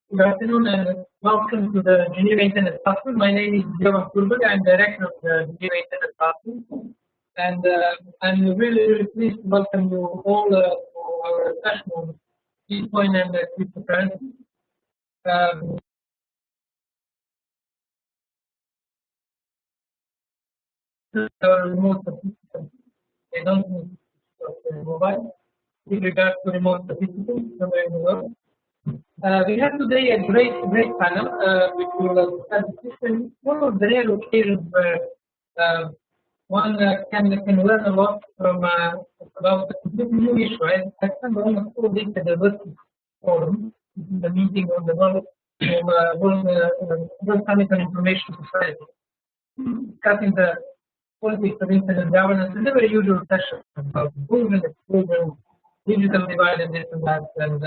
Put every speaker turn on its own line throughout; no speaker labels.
Good afternoon and welcome to the Geneva Internet Platform. My name is Jovan. I'm director of the Geneva Internet Platform, and I'm really pleased to welcome you all to our session on Bitcoin and cryptocurrencies. Our remote participants, they don't need mobile. With regards to remote participants somewhere in the world. We have today a great panel which will have one of the rare occasions where one can learn a lot from about a completely new issue. I spent almost 4 weeks at the World Forum, the meeting on the World Summit on Information Society, discussing the politics of internet governance and the very usual session about improvement, exclusion, digital divide and this and that, and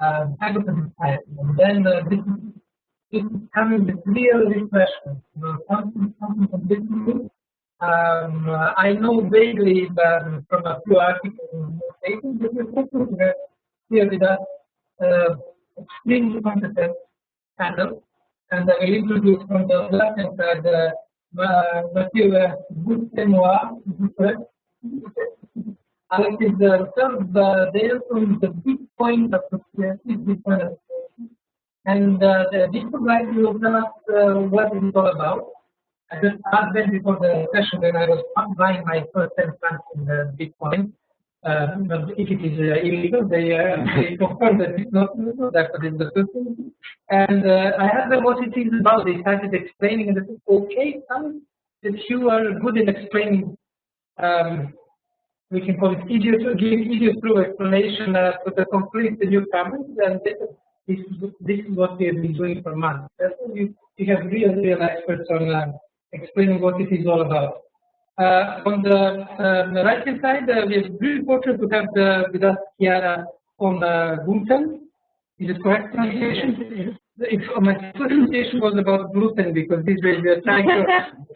and then this is coming with real refreshment, something completely new. I know vaguely from a few articles in the papers that we're hoping to have here with us extremely competent panel, and I will introduce from the left hand side Mathieu Buffenoir, Alexis, they are from the Bitcoin Association, and this program will tell us what it is all about. I just asked them before the session when I was buying my first 10 cents in Bitcoin. But if it is illegal, they confirm that it's not illegal. That's what is the first thing. And I asked them what it is about. They started explaining, and they said, "Okay, if you are good in explaining." We can call it easier through explanation for the complete newcomers, and this is what we have been doing for months. You have real experts on explaining what it is all about. On the right hand side, we are really fortunate to have with us Chiara on Gulten. Is it correct pronunciation? My presentation was about gluten because these days we are trying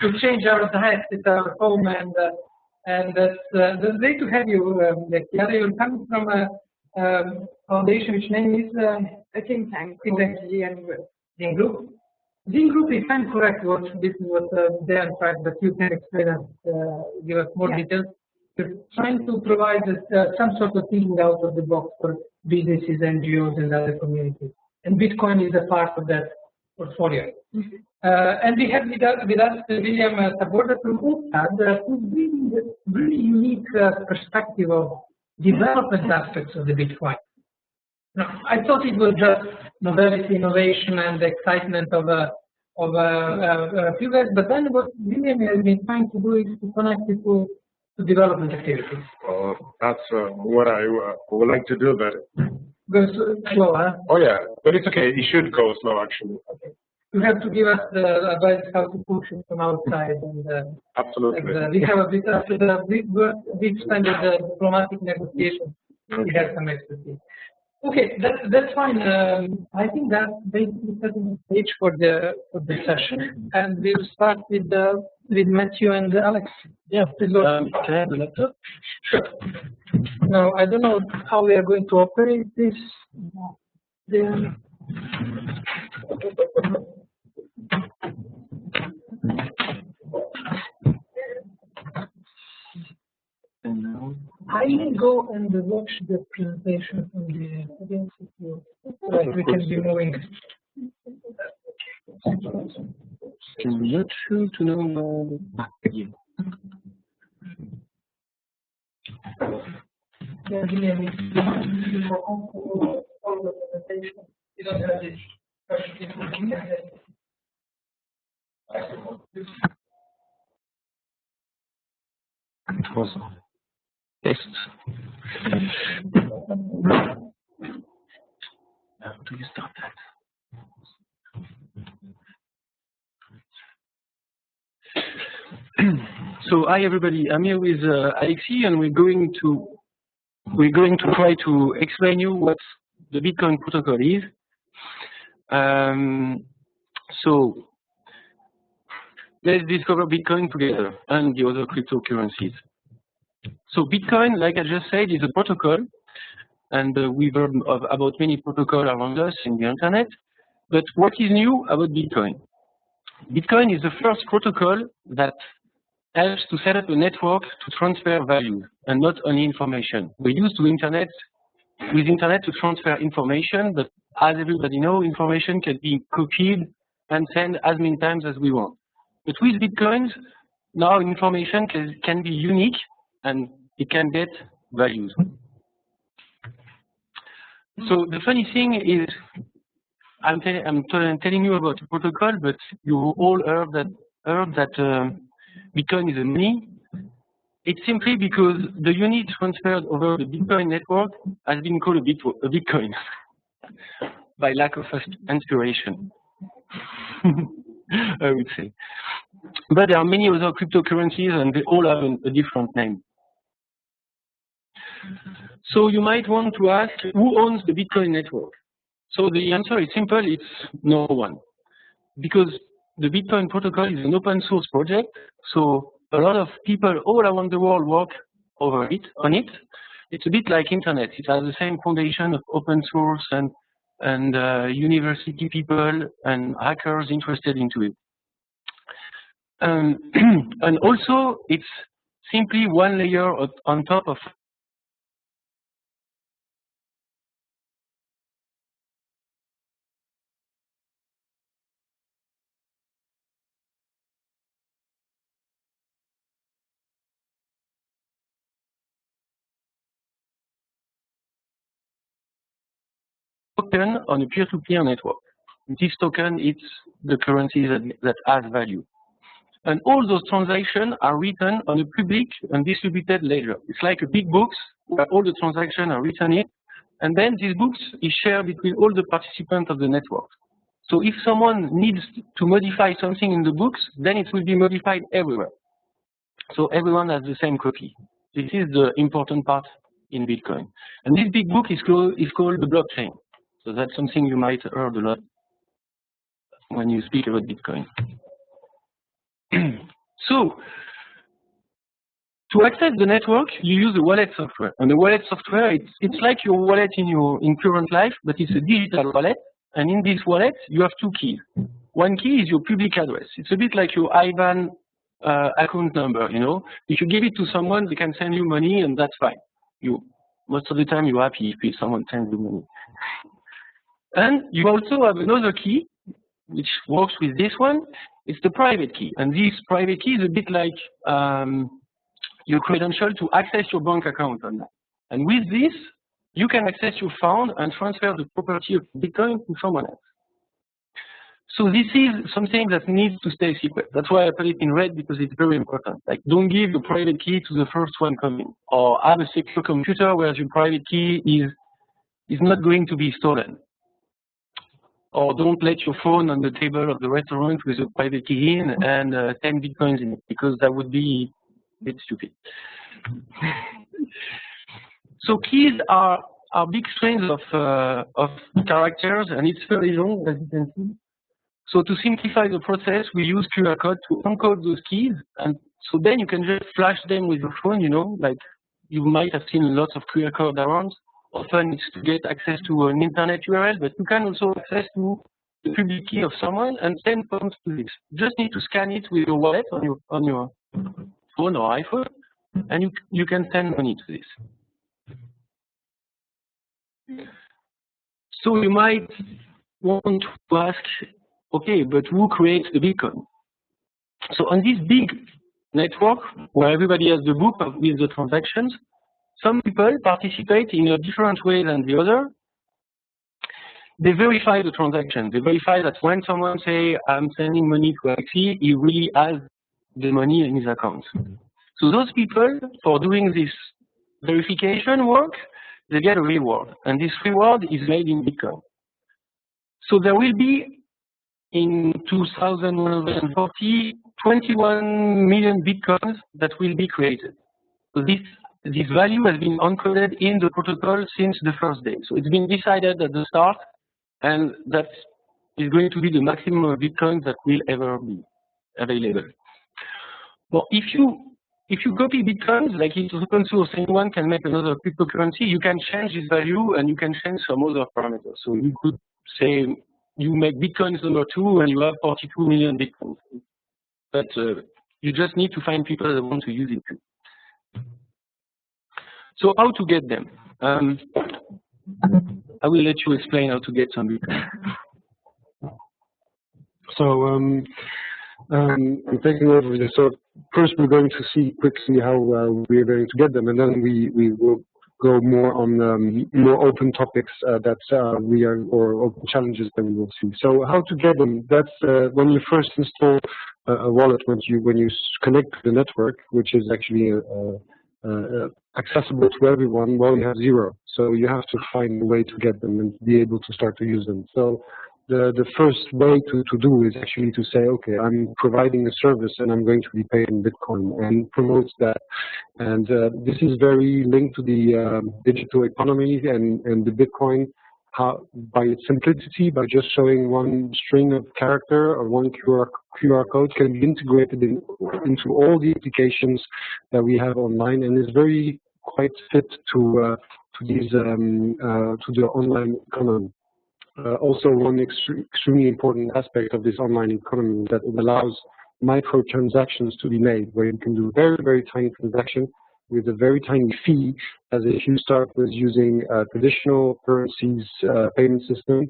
to change our diet at our home, and that's great to have you, Chiara. You're coming from a foundation which name is
a think tank called
Zing Group. Zing Group, if I'm correct, this is what they are trying, but you can explain us, give us more details. You're trying to provide some sort of thinking out of the box for businesses, NGOs, and other communities. And Bitcoin is a part of that portfolio. And we have with us William Taborda from UNCTAD, who's bringing a really unique perspective of development aspects of the Bitcoin. Now, I thought it was just novelty, innovation, and excitement of a few guys, but then what William has been trying to do is to connect it to development activities.
That's what I would like to do, but
go slow, huh?
Oh yeah, but it's okay. It should go slow, actually. Okay.
You have to give us the advice how to push it from outside, and
absolutely.
We have a bit after the big spend of the diplomatic negotiations. We have some expertise. Okay, that's fine. I think that's basically setting the stage for the session, and we'll start with Mathieu and Alex.
Yeah, please go. Can I have the laptop?
Sure. Now I don't know how we are going to operate this. I will go and watch the presentation from the audience if you like. We can be moving.
I'm not sure to know.
Yeah, give me a minute. You don't have this.
Awesome. Test. How do you start that? So hi everybody, I'm here with Alexis, and we're going to try to explain you what the Bitcoin protocol is. So let's discover Bitcoin together and the other cryptocurrencies. So Bitcoin, like I just said, is a protocol and we've heard about many protocols around us in the internet. But what is new about Bitcoin? Bitcoin is the first protocol that helps to set up a network to transfer value and not only information. We're used to internet to transfer information, but as everybody knows, information can be copied and sent as many times as we want. But with Bitcoins, now information can be unique and it can get values. So the funny thing is, I'm telling you about the protocol, but you all heard that Bitcoin is a money. It's simply because the unit transferred over the Bitcoin network has been called a Bitcoin by lack of inspiration, I would say. But there are many other cryptocurrencies and they all have a different name. So you might want to ask, who owns the Bitcoin network? So the answer is simple, it's no one. Because the Bitcoin protocol is an open source project, so a lot of people all around the world work on it. It's a bit like internet. It has the same foundation of open source and university people and hackers interested into it. And also, it's simply one layer on top of token on a peer-to-peer network. This token is the currency that has value. And all those transactions are written on a public and distributed ledger. It's like a big book where all the transactions are written in, and then this book is shared between all the participants of the network. So if someone needs to modify something in the books, then it will be modified everywhere. So everyone has the same copy. This is the important part in Bitcoin. And this big book is called the blockchain. So that's something you might have heard a lot when you speak about Bitcoin. So, to access the network, you use the wallet software. And the wallet software, it's like your wallet in current life, but it's a digital wallet. And in this wallet, you have two keys. One key is your public address. It's a bit like your IBAN account number, you know. If you give it to someone, they can send you money, and that's fine. Most of the time, you're happy if someone sends you money. And you also have another key, which works with this one. It's the private key. And this private key is a bit like your credential to access your bank account on that. And with this, you can access your fund and transfer the property of Bitcoin to someone else. So this is something that needs to stay secret. That's why I put it in red, because it's very important. Like, don't give your private key to the first one coming, or have a secure computer where your private key is not going to be stolen. Or don't let your phone on the table of the restaurant with a private key in and 10 Bitcoins in it, because that would be a bit stupid. So keys are big strings of characters, and it's very long, as you can see. So to simplify the process, we use QR code to encode those keys, and so then you can just flash them with your phone, you know, like you might have seen lots of QR codes around. Often it's to get access to an internet URL, but you can also access to the public key of someone and send funds to this. You just need to scan it with your wallet on your phone or iPhone, and you can send money to this. So you might want to ask, okay, but who creates the Bitcoin? So on this big network, where everybody has the book with the transactions, some people participate in a different way than the other. They verify the transaction. They verify that when someone says, I'm sending money to Alexis, he really has the money in his account. So those people, for doing this verification work, they get a reward. And this reward is made in Bitcoin. So there will be, in 2140, 21 million Bitcoins that will be created. So this value has been encoded in the protocol since the first day. So it's been decided at the start, and that is going to be the maximum of Bitcoin that will ever be available. But if you if you copy bitcoins, like it's open source, anyone can make another cryptocurrency. You can change its value and you can change some other parameters. So you could say you make bitcoins #2 and you have 42 million bitcoins. But you just need to find people that want to use it too. So how to get them? I will let you explain how to get some bitcoin.
So I'm taking over this. So first we're going to see quickly how we're going to get them, and then we will go more on more open topics that we are, or open challenges that we will see. So how to get them? That's when you first install a wallet, when you connect to the network, which is actually accessible to everyone. Well, you have 0, so you have to find a way to get them and be able to start to use them. So the first way to do is actually to say, okay, I'm providing a service and I'm going to be paid in Bitcoin, and promotes that. And this is very linked to the digital economy and the Bitcoin, how by its simplicity, by just showing one string of character or one QR code, can be integrated into all the applications that we have online, and is very quite fit to these to the online economy. Also, one extremely important aspect of this online economy is that it allows microtransactions to be made, where you can do very, very tiny transaction with a very tiny fee, as if you start with using traditional currencies payment system,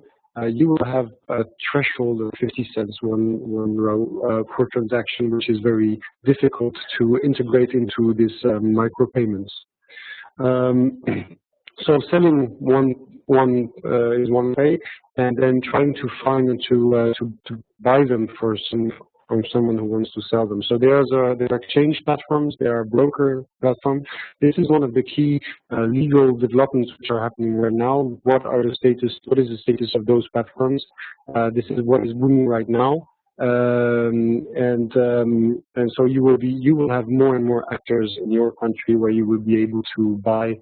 you will have a threshold of 50 cents one row per transaction, which is very difficult to integrate into this micropayments. So selling one is one way, and then trying to find and to buy them from someone who wants to sell them. So there are exchange platforms, there are broker platforms. This is one of the key legal developments which are happening right now. What is the status of those platforms? This is what is booming right now. And so you will have more and more actors in your country where you will be able to buy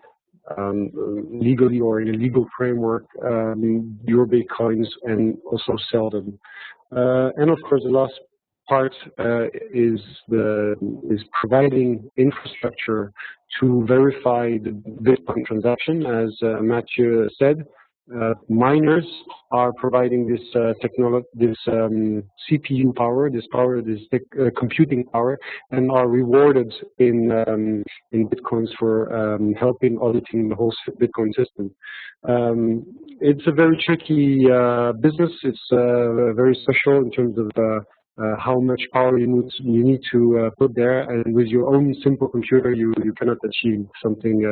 legally or in a legal framework your bitcoins and also sell them. And of course, the last part is providing infrastructure to verify the Bitcoin transaction. As Mathieu said, miners are providing this CPU power, this computing power, and are rewarded in bitcoins for helping auditing the whole Bitcoin system. It's a very tricky business. It's very special in terms of how much power you need to put there, and with your own simple computer, you cannot achieve something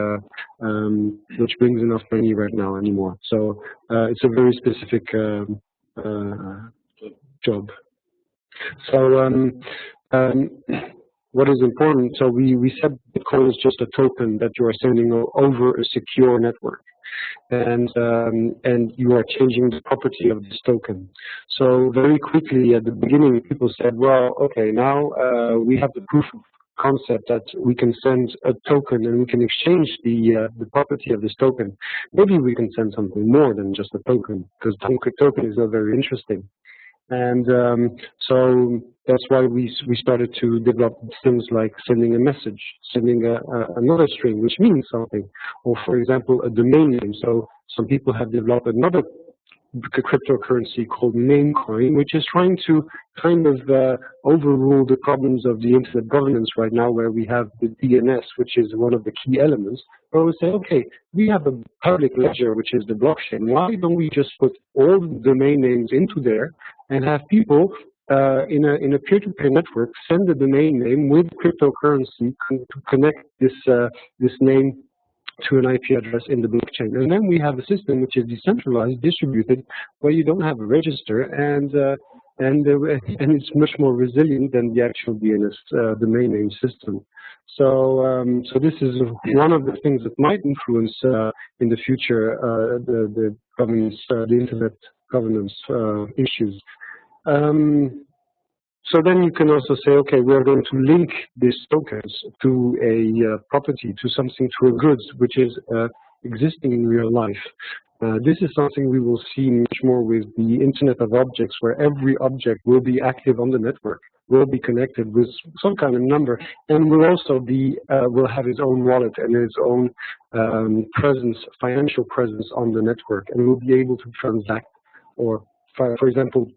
which brings enough money right now anymore. So it's a very specific job. So what is important? So we said Bitcoin is just a token that you are sending over a secure network. And you are changing the property of this token. So very quickly at the beginning, people said, well, okay, now we have the proof of concept that we can send a token and we can exchange the property of this token. Maybe we can send something more than just a token, because token is not very interesting. And so that's why we started to develop things like sending a message, sending another string, which means something, or for example, a domain name. So some people have developed another cryptocurrency called Namecoin, which is trying to kind of overrule the problems of the internet governance right now, where we have the DNS, which is one of the key elements, where we say, okay, we have a public ledger, which is the blockchain. Why don't we just put all the domain names into there and have people in a peer-to-peer network send the domain name with cryptocurrency to connect this name to an IP address in the blockchain. And then we have a system which is decentralized, distributed, where you don't have a register, and it's much more resilient than the actual DNS domain name system. So so this is one of the things that might influence in the future the governance, the internet governance issues. So then you can also say, okay, we are going to link these tokens to a property, to something, to a goods, which is existing in real life. This is something we will see much more with the Internet of Objects, where every object will be active on the network. will be connected with some kind of number, and will also be will have its own wallet and its own presence, financial presence on the network, and will be able to transact, or for example,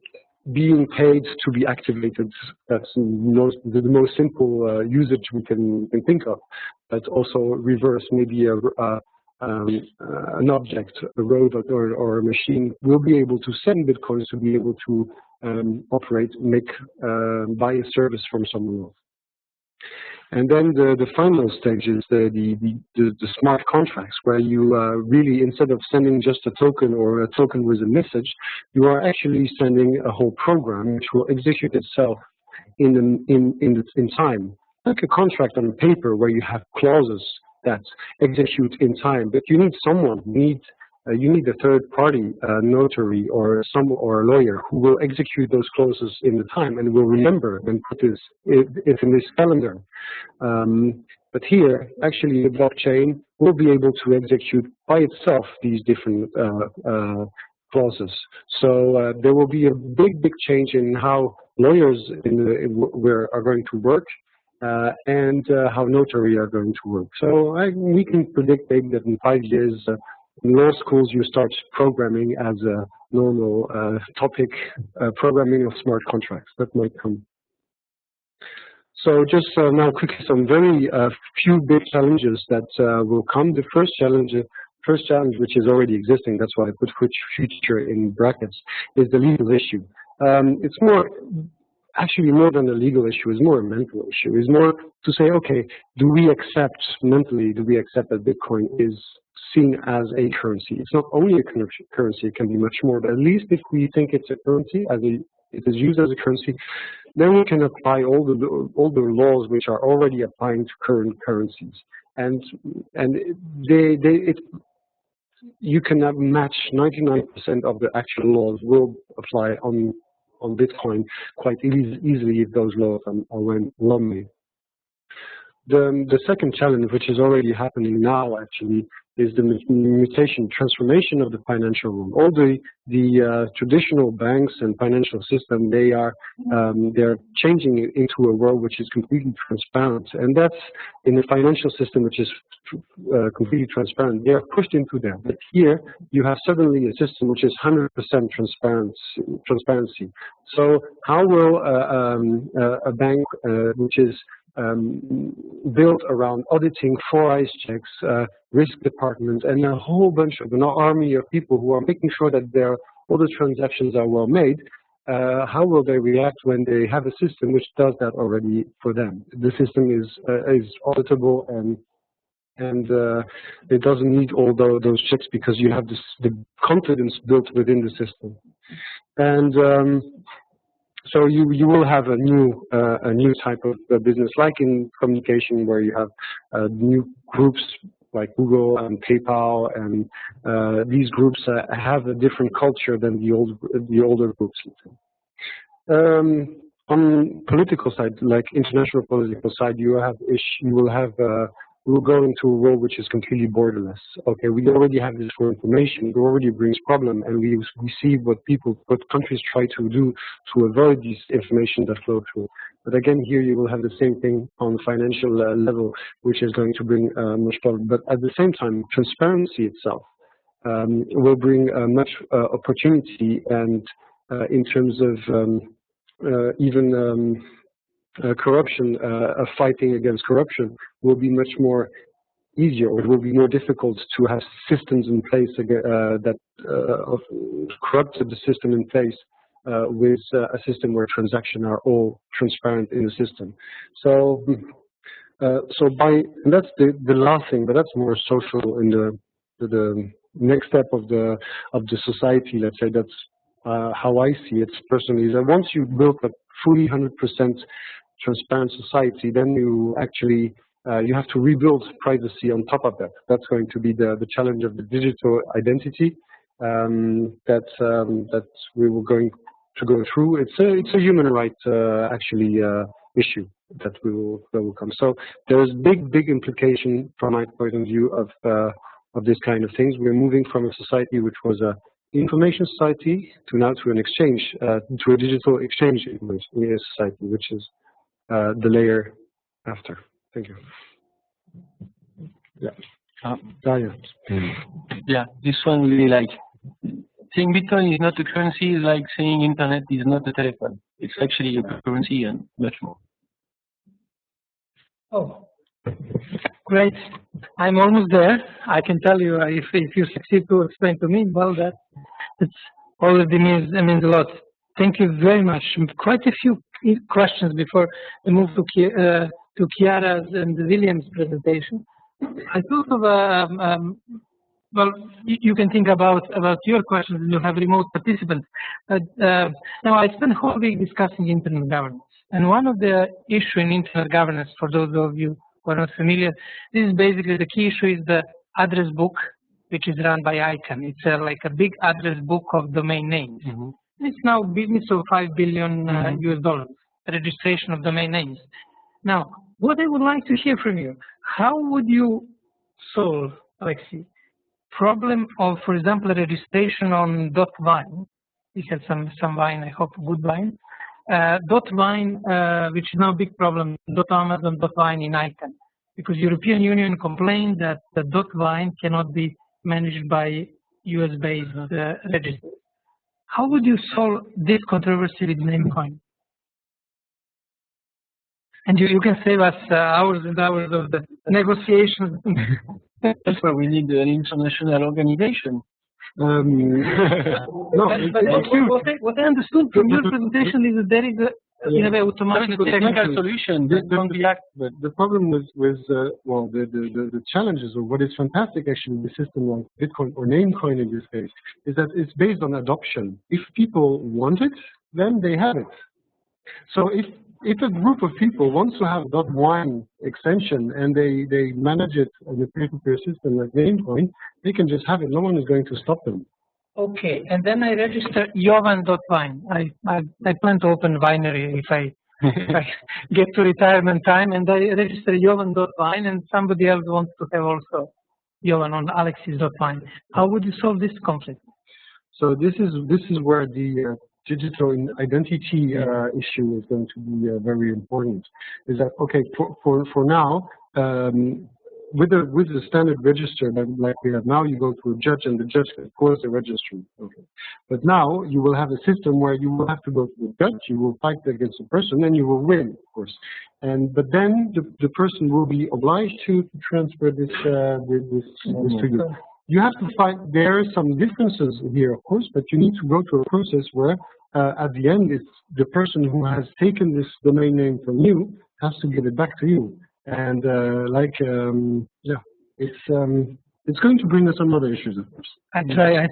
being paid to be activated. That's the most simple usage we can think of. But also reverse, maybe an object, a robot or a machine will be able to send bitcoins to be able to operate, buy a service from someone else. And then the final stage is the smart contracts, where you really, instead of sending just a token or a token with a message, you are actually sending a whole program which will execute itself in time, like a contract on paper where you have clauses that execute in time. But you need someone, you need a third party, notary or a lawyer who will execute those clauses in the time and will remember and put it in this calendar. But here, actually, the blockchain will be able to execute by itself these different clauses. So there will be a big change in how lawyers are going to work, and how notary are going to work. So we can predict maybe that in 5 years, in law schools, you start programming as a normal topic, programming of smart contracts. That might come. So just now quickly, some very few big challenges that will come. The first challenge, which is already existing, that's why I put future in brackets, is the legal issue. It's actually more than a legal issue, is more a mental issue. Is more to say, okay, do we accept that Bitcoin is seen as a currency? It's not only a currency, it can be much more, but at least if we think it's a currency, it is used as a currency, then we can apply all the laws which are already applying to current currencies. And you can match 99% of the actual laws will apply on Bitcoin quite easily if those laws are well made. The second challenge, which is already happening now actually, is the transformation of the financial world. All the traditional banks and financial system, they're changing it into a world which is completely transparent, and that's in the financial system which is completely transparent. They are pushed into that. But here you have suddenly a system which is 100% transparency. So how will a bank which is built around auditing, 4 eyes checks, risk department, and a whole bunch of an army of people who are making sure that all the transactions are well made, how will they react when they have a system which does that already for them? The system is auditable and it doesn't need all those checks because you have the confidence built within the system. And so you will have a new type of business, like in communication, where you have new groups like Google and PayPal, and these groups have a different culture than the older groups. On political side, like international political side, we'll go into a world which is completely borderless. Okay, we already have this for information. It already brings problem, and we see what countries try to do to avoid these information that flow through. But again, here you will have the same thing on the financial level, which is going to bring much problem. But at the same time, transparency itself will bring much opportunity, and in terms of even corruption, fighting against corruption will be much more easier, or it will be more difficult to have systems in place that corrupt the system in place with a system where transactions are all transparent in the system. So, and that's the last thing, but that's more social in the next step of the society. Let's say that's how I see it personally. Is that once you build a fully 100% transparent society, then you actually you have to rebuild privacy on top of that. That's going to be the challenge of the digital identity that we were going to go through. It's a human right actually issue that will come. So there's big implication from my point of view of this kind of things. We're moving from a society which was information society to now to an exchange, to a digital exchange in society, which is the layer after. Thank you. Yeah.
Yeah, this one really like saying Bitcoin is not a currency is like saying internet is not a telephone. It's actually a currency and much more.
Oh, great. I'm almost there. I can tell you if you succeed to explain to me, well, it's already means a lot. Thank you very much. Quite a few questions before we move to Chiara's and William's presentation. I thought of well, you can think about your questions and you have remote participants. But now I spent a whole week discussing internet governance. And one of the issues in internet governance, for those of you who are not familiar, this is basically the key issue is the address book, which is run by ICANN. It's like a big address book of domain names. Mm-hmm. It's now business of $5 billion US dollars, registration of domain names. Now, what I would like to hear from you, how would you solve, Alexis, problem of, for example, registration on .vine? We had some Vine, I hope good Vine. .vine, which is now a big problem, .amazon, .vine in ICANN, because European Union complained that the .vine cannot be managed by US-based registers. How would you solve this controversy with Namecoin? And you can save us hours and hours of the negotiations.
That's why we need an international organization.
No, what I understood from your presentation is that there is a automatic
technical solution.
The problem with well, the challenges, or what is fantastic actually, the system like Bitcoin or Namecoin in this case, is that it's based on adoption. If people want it, then they have it. So if a group of people wants to have .wine extension and they manage it in a peer-to-peer system like Namecoin, they can just have it. No one is going to stop them.
Okay, and then I register Jovan.wine. I plan to open a winery if I get to retirement time, and I register Jovan.wine, and somebody else wants to have also Jovan on Alexis.wine. How would you solve this conflict?
So this is where the digital identity issue is going to be very important. Is that okay for now? With the standard register like we have now, you go to a judge and the judge can close the registry. Okay, but now you will have a system where you will have to go to the judge, you will fight against the person, and you will win, of course. But then the person will be obliged to transfer this to you. You have to find. There are some differences here, of course, but you need to go through a process where at the end, it's the person who has taken this domain name from you has to give it back to you. And it's going to bring us some other issues, of course.
I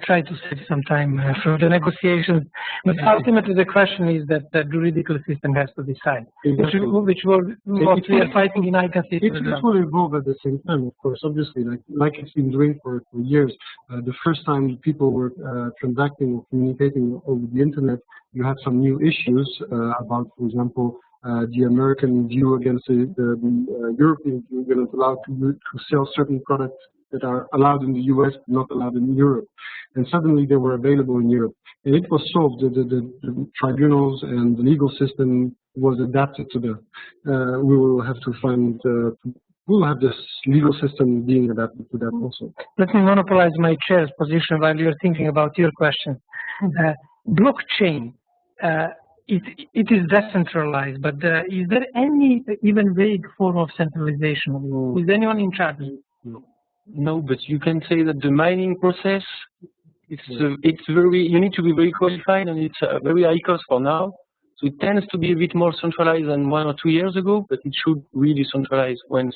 try to save some time from the negotiations, but ultimately the question is that the juridical system has to decide, exactly. which what we are fighting in ICANN system.
It will evolve at the same time, of course. Obviously, like it's been doing for years. The first time people were transacting or communicating over the internet, you had some new issues about, for example, the American view against the European view. You're not allowed to sell certain products that are allowed in the US, not allowed in Europe. And suddenly they were available in Europe. And it was solved. The tribunals and the legal system was adapted to that. We will have to find, we'll have this legal system being adapted to that also.
Let me monopolize my chair's position while you're thinking about your question. Blockchain. It is decentralized, but is there any even vague form of centralization? Is anyone in charge?
No, but you can say that the mining process, it's very, you need to be very qualified, and it's very high cost for now. So it tends to be a bit more centralized than 1 or 2 years ago, but it should really centralize once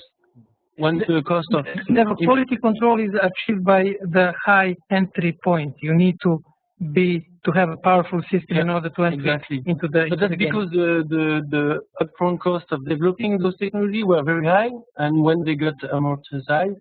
the cost of...
The quality control is achieved by the high entry point. You need to have a powerful system in order to enter into the.
But that's because the upfront cost of developing those technologies were very high, and when they got amortized,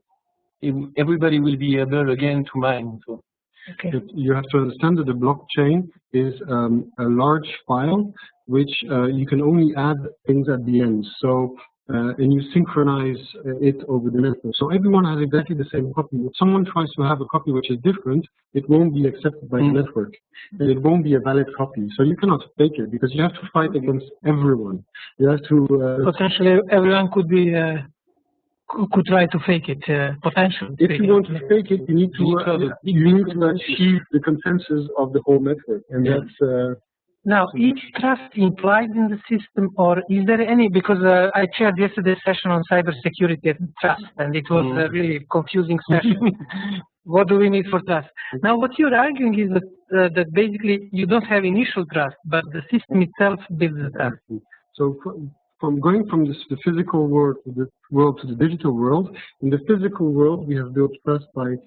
everybody will be able again to mine. So.
Okay. You have to understand that the blockchain is a large file which you can only add things at the end. So and you synchronize it over the network. So everyone has exactly the same copy. If someone tries to have a copy which is different, it won't be accepted by the network, and it won't be a valid copy. So you cannot fake it because you have to fight against everyone. You have to
potentially everyone could be could try to fake it. Potentially,
if you want to fake it, you need to achieve the consensus of the whole network, and that's.
Now, is trust implied in the system, or is there any? Because I chaired yesterday's session on cybersecurity and trust, and it was a really confusing session. What do we need for trust? Now, what you're arguing is that that basically you don't have initial trust, but the system itself builds the trust.
So, from going from the physical world to the digital world, in the physical world we have built trust by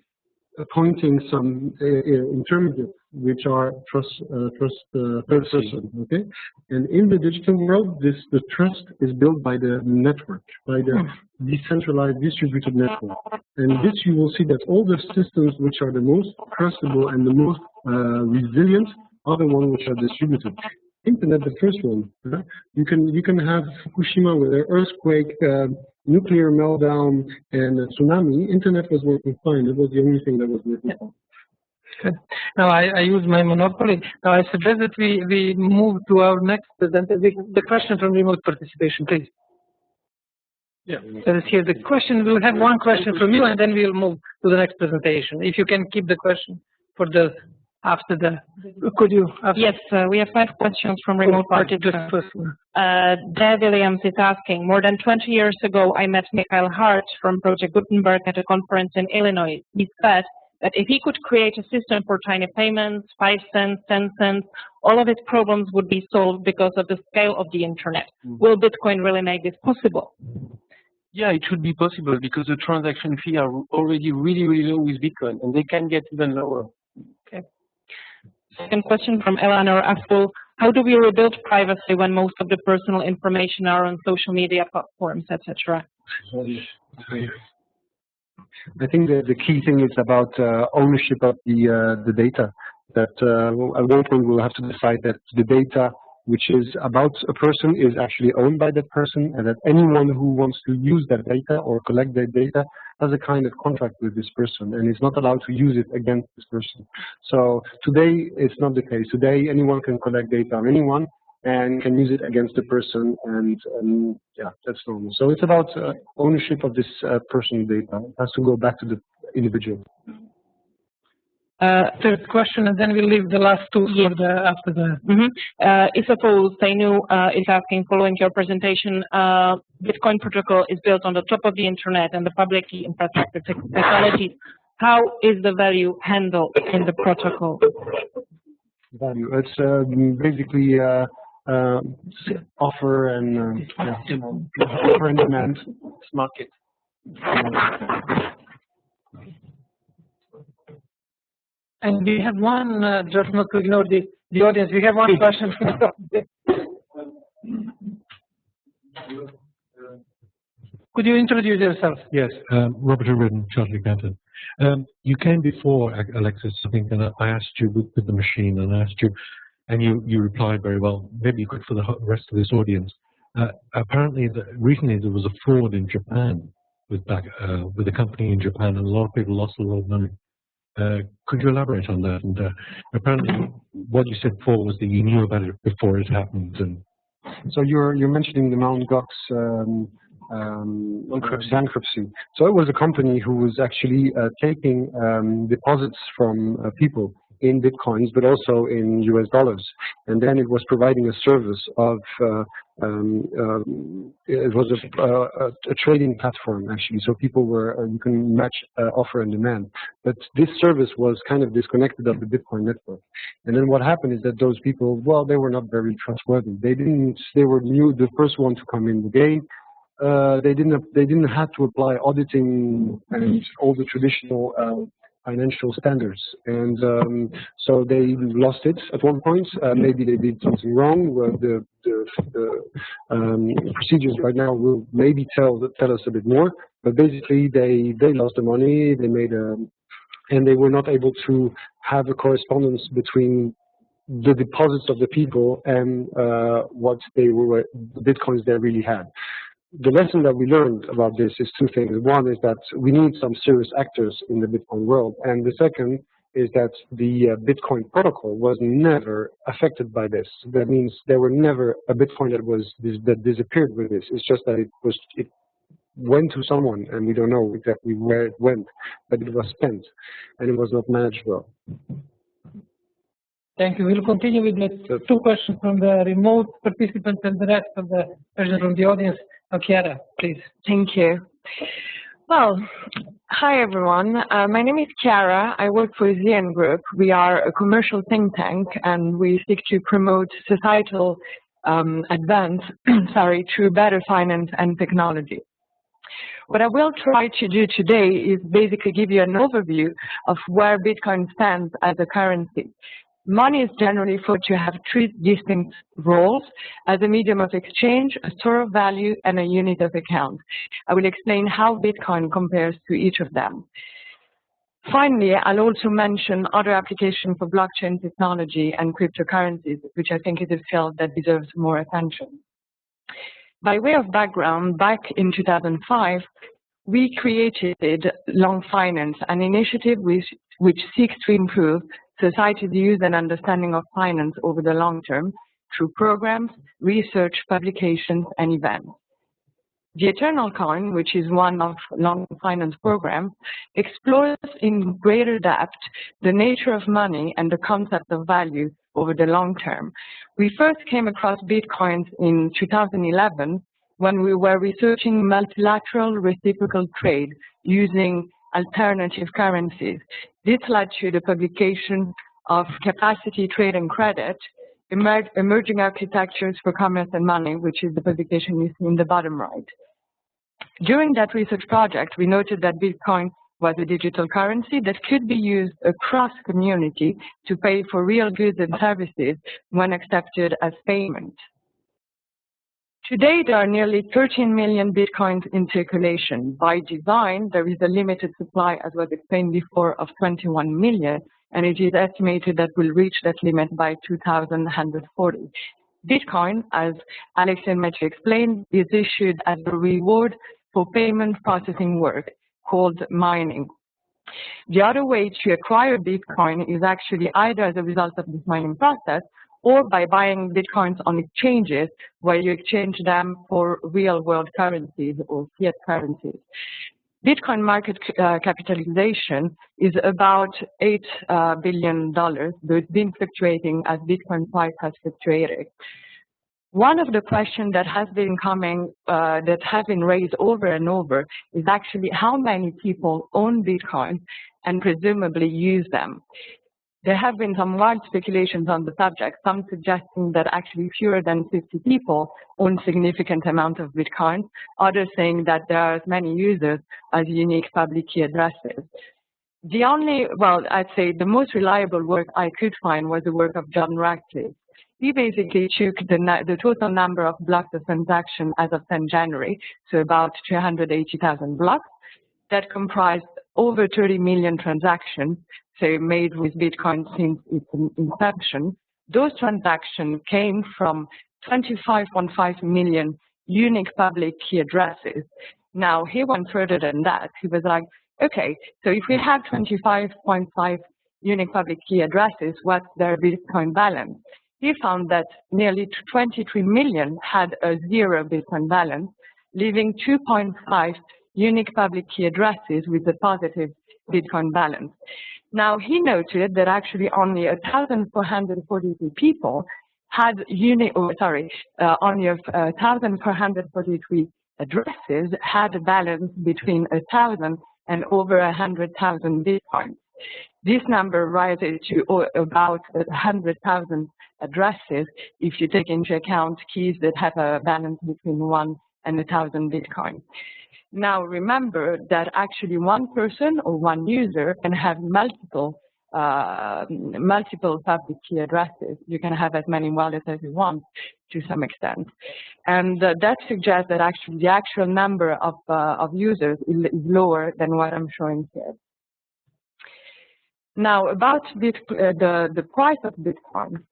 appointing some intermediates, which are third person, okay? And in the digital world, the trust is built by the network, by the decentralized distributed network. And this you will see that all the systems which are the most trustable and the most resilient are the ones which are distributed. Internet, the first one. You can have Fukushima with an earthquake, nuclear meltdown, and a tsunami. Internet was working fine. It was the only thing that was working fine.
Good. Now I use my monopoly. Now I suggest that we move to our next presenter. The question from remote participation, please.
Yeah.
Let us hear the question. We'll have one question from you, and then we'll move to the next presentation. If you can keep the question for the after the. Could you?
Yes, we have 5 questions from remote participants. Dave Williams is asking, more than 20 years ago, I met Michael Hart from Project Gutenberg at a conference in Illinois. He said that if he could create a system for tiny payments, 5 cents, 10 cents, all of its problems would be solved because of the scale of the internet. Will Bitcoin really make this possible?
Yeah, it should be possible because the transaction fee are already really, really low with Bitcoin, and they can get even lower.
Okay. Second question from Eleanor Apple. How do we rebuild privacy when most of the personal information are on social media platforms, etc.?
I think that the key thing is about ownership of the data. That at one point we'll have to decide that the data which is about a person is actually owned by that person, and that anyone who wants to use that data or collect that data has a kind of contract with this person and is not allowed to use it against this person. So today it's not the case. Today anyone can collect data on anyone and can use it against the person, and yeah, that's normal. So it's about ownership of this personal data. It has to go back to the individual.
Third question, and then we'll leave the last two for the after the.
Isapol Sainu is asking, following your presentation, Bitcoin protocol is built on the top of the internet and the public key infrastructure technologies. How is the value handled in the protocol?
Value. It's basically offer and offer and demand.
Market.
And we have one, just not to ignore the audience, we have one question. Could you introduce yourself?
Yes, Robert O'Riordan, Chartered Accountant. You came before, Alexis, I think, and I asked you with the machine, and I asked you, and you replied very well. Maybe you could for the rest of this audience. Apparently, recently there was a fraud in Japan with a company in Japan, and a lot of people lost a lot of money. Could you elaborate on that? And apparently, what you said before was that you knew about it before it happened. And
so you're mentioning the Mt. Gox bankruptcy. So it was a company who was actually taking deposits from people in bitcoins, but also in US dollars, and then it was providing a service of it was a trading platform actually. So people were you can match offer and demand, but this service was kind of disconnected of the Bitcoin network. And then what happened is that those people, well, they were not very trustworthy. They were the first one to come in the game. They didn't have to apply auditing and all the traditional financial standards, and so they lost it at one point. Maybe they did something wrong. The procedures right now will maybe tell us a bit more. But basically, they lost the money. They made and they were not able to have a correspondence between the deposits of the people and what the bitcoins they really had. the lesson that we learned about this is two things. One is that we need some serious actors in the Bitcoin world, and the second is that the Bitcoin protocol was never affected by this. That means there were never a Bitcoin that disappeared with this. It's just that it went to someone, and we don't know exactly where it went, but it was spent, and it was not managed well.
Thank you. We'll continue with the two questions from the remote participants and the rest of the person from the audience. Chiara, please.
Thank you. Well, hi everyone. My name is Chiara. I work for ZN Group. We are a commercial think tank, and we seek to promote societal advance through better finance and technology. What I will try to do today is basically give you an overview of where Bitcoin stands as a currency. Money is generally thought to have three distinct roles: as a medium of exchange, a store of value, and a unit of account. I will explain how Bitcoin compares to each of them. Finally, I'll also mention other applications for blockchain technology and cryptocurrencies, which I think is a field that deserves more attention. By way of background, back in 2005, we created Long Finance, an initiative which seeks to improve society's use and understanding of finance over the long term through programs, research, publications, and events. The Eternal Coin, which is one of Long Finance programs, explores in greater depth the nature of money and the concept of value over the long term. We first came across Bitcoins in 2011 when we were researching multilateral reciprocal trade using alternative currencies. This led to the publication of Capacity, Trade and Credit, Emerging Architectures for Commerce and Money, which is the publication you see in the bottom right. During that research project, we noted that Bitcoin was a digital currency that could be used across community to pay for real goods and services when accepted as payment. Today, there are nearly 13 million Bitcoins in circulation. By design, there is a limited supply, as was explained before, of 21 million, and it is estimated that we'll reach that limit by 2140. Bitcoin, as Alexis and Mathieu explained, is issued as a reward for payment processing work, called mining. The other way to acquire Bitcoin is actually either as a result of this mining process or by buying Bitcoins on exchanges where you exchange them for real-world currencies or fiat currencies. Bitcoin market capitalization is about $8 billion, though it's been fluctuating as Bitcoin price has fluctuated. One of the questions that has been raised over and over is actually how many people own Bitcoin and presumably use them. There have been some wild speculations on the subject, some suggesting that actually fewer than 50 people own significant amount of Bitcoin, others saying that there are as many users as unique public key addresses. I'd say the most reliable work I could find was the work of John Ratcliffe. He basically took the total number of blocks of transactions as of 10 January, so about 280,000 blocks, that comprised over 30 million transactions, so made with Bitcoin since its inception. Those transactions came from 25.5 million unique public key addresses. Now, he went further than that. He was like, okay, so if we have 25.5 unique public key addresses, what's their Bitcoin balance? He found that nearly 23 million had a zero Bitcoin balance, leaving 2.5 unique public key addresses with a positive Bitcoin balance. Now, he noted that actually only 1,443 people had only 1,443 addresses had a balance between 1,000 and over 100,000 Bitcoins. This number rises to about 100,000 addresses if you take into account keys that have a balance between 1 and 1,000 Bitcoin. Now, remember that actually one person or one user can have multiple public key addresses. You can have as many wallets as you want to some extent. And that suggests that actually the actual number of users is lower than what I'm showing here. Now, about the price of Bitcoin.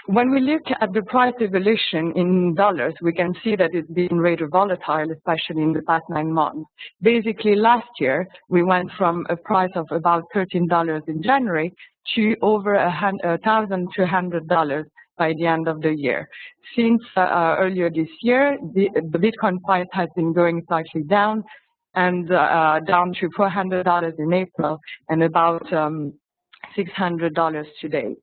When we look at the price evolution in dollars, we can see that it's been rather volatile, especially in the past 9 months. Basically, last year, we went from a price of about $13 in January to over $1,200 by the end of the year. Since earlier this year, the Bitcoin price has been going slightly down, and down to $400 in April and about $600 today.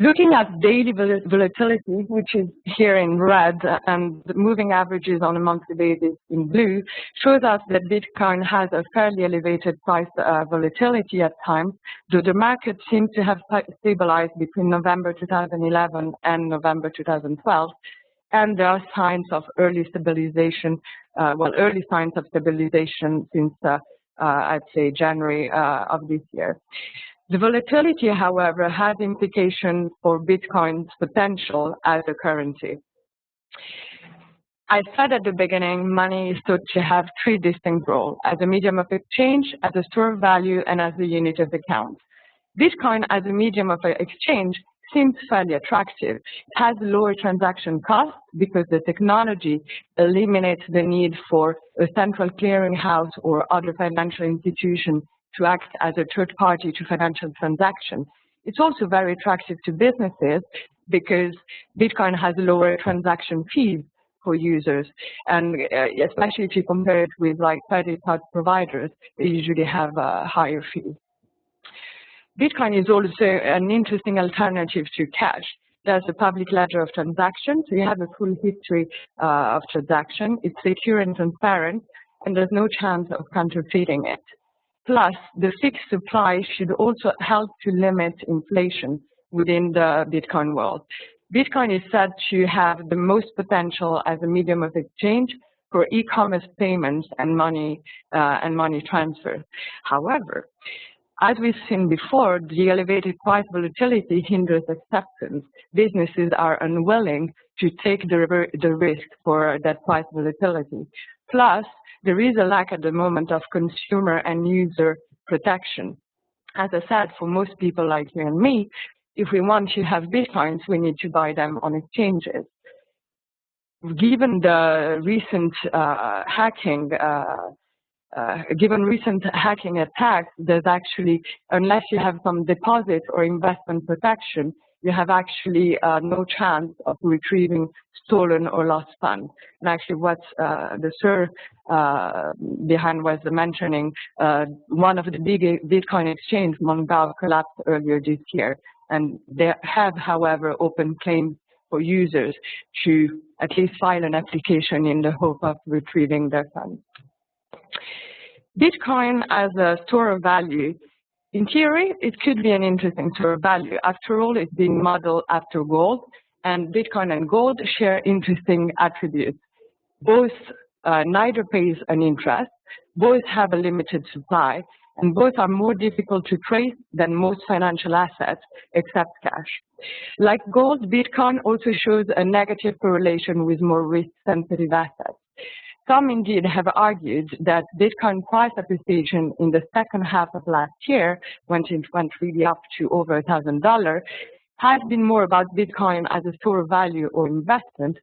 Looking at daily volatility, which is here in red, and the moving averages on a monthly basis in blue, shows us that Bitcoin has a fairly elevated price volatility at times, though the market seems to have stabilized between November 2011 and November 2012, and there are signs of early stabilization, early signs of stabilization since, I'd say, January of this year. The volatility, however, has implications for Bitcoin's potential as a currency. I said at the beginning, money is thought to have 3 distinct roles: as a medium of exchange, as a store of value, and as a unit of account. Bitcoin as a medium of exchange seems fairly attractive. It has lower transaction costs because the technology eliminates the need for a central clearinghouse or other financial institution to act as a third party to financial transactions. It's also very attractive to businesses because Bitcoin has lower transaction fees for users, and especially if you compare it with like credit card providers, they usually have higher fees. Bitcoin is also an interesting alternative to cash. There's a public ledger of transactions, so you have a full history of transaction. It's secure and transparent, and there's no chance of counterfeiting it. Plus, the fixed supply should also help to limit inflation within the Bitcoin world. Bitcoin is said to have the most potential as a medium of exchange for e-commerce payments and money transfer. However, as we've seen before, the elevated price volatility hinders acceptance. Businesses are unwilling to take the risk for that price volatility. Plus, there is a lack at the moment of consumer and user protection. As I said, for most people like you and me, if we want to have Bitcoins, we need to buy them on exchanges. Given the recent hacking attacks, there's actually, unless you have some deposit or investment protection, you have actually no chance of retrieving stolen or lost funds. And actually what the sir behind was mentioning, one of the big Bitcoin exchange, Mongo, collapsed earlier this year. And they have, however, open claims for users to at least file an application in the hope of retrieving their funds. Bitcoin as a store of value, in theory, it could be an interesting store of value. After all, it's being modeled after gold, and Bitcoin and gold share interesting attributes. Both neither pays an interest, both have a limited supply, and both are more difficult to trace than most financial assets, except cash. Like gold, Bitcoin also shows a negative correlation with more risk-sensitive assets. Some indeed have argued that Bitcoin price appreciation in the second half of last year, when it went really up to over $1,000, has been more about Bitcoin as a store of value or investment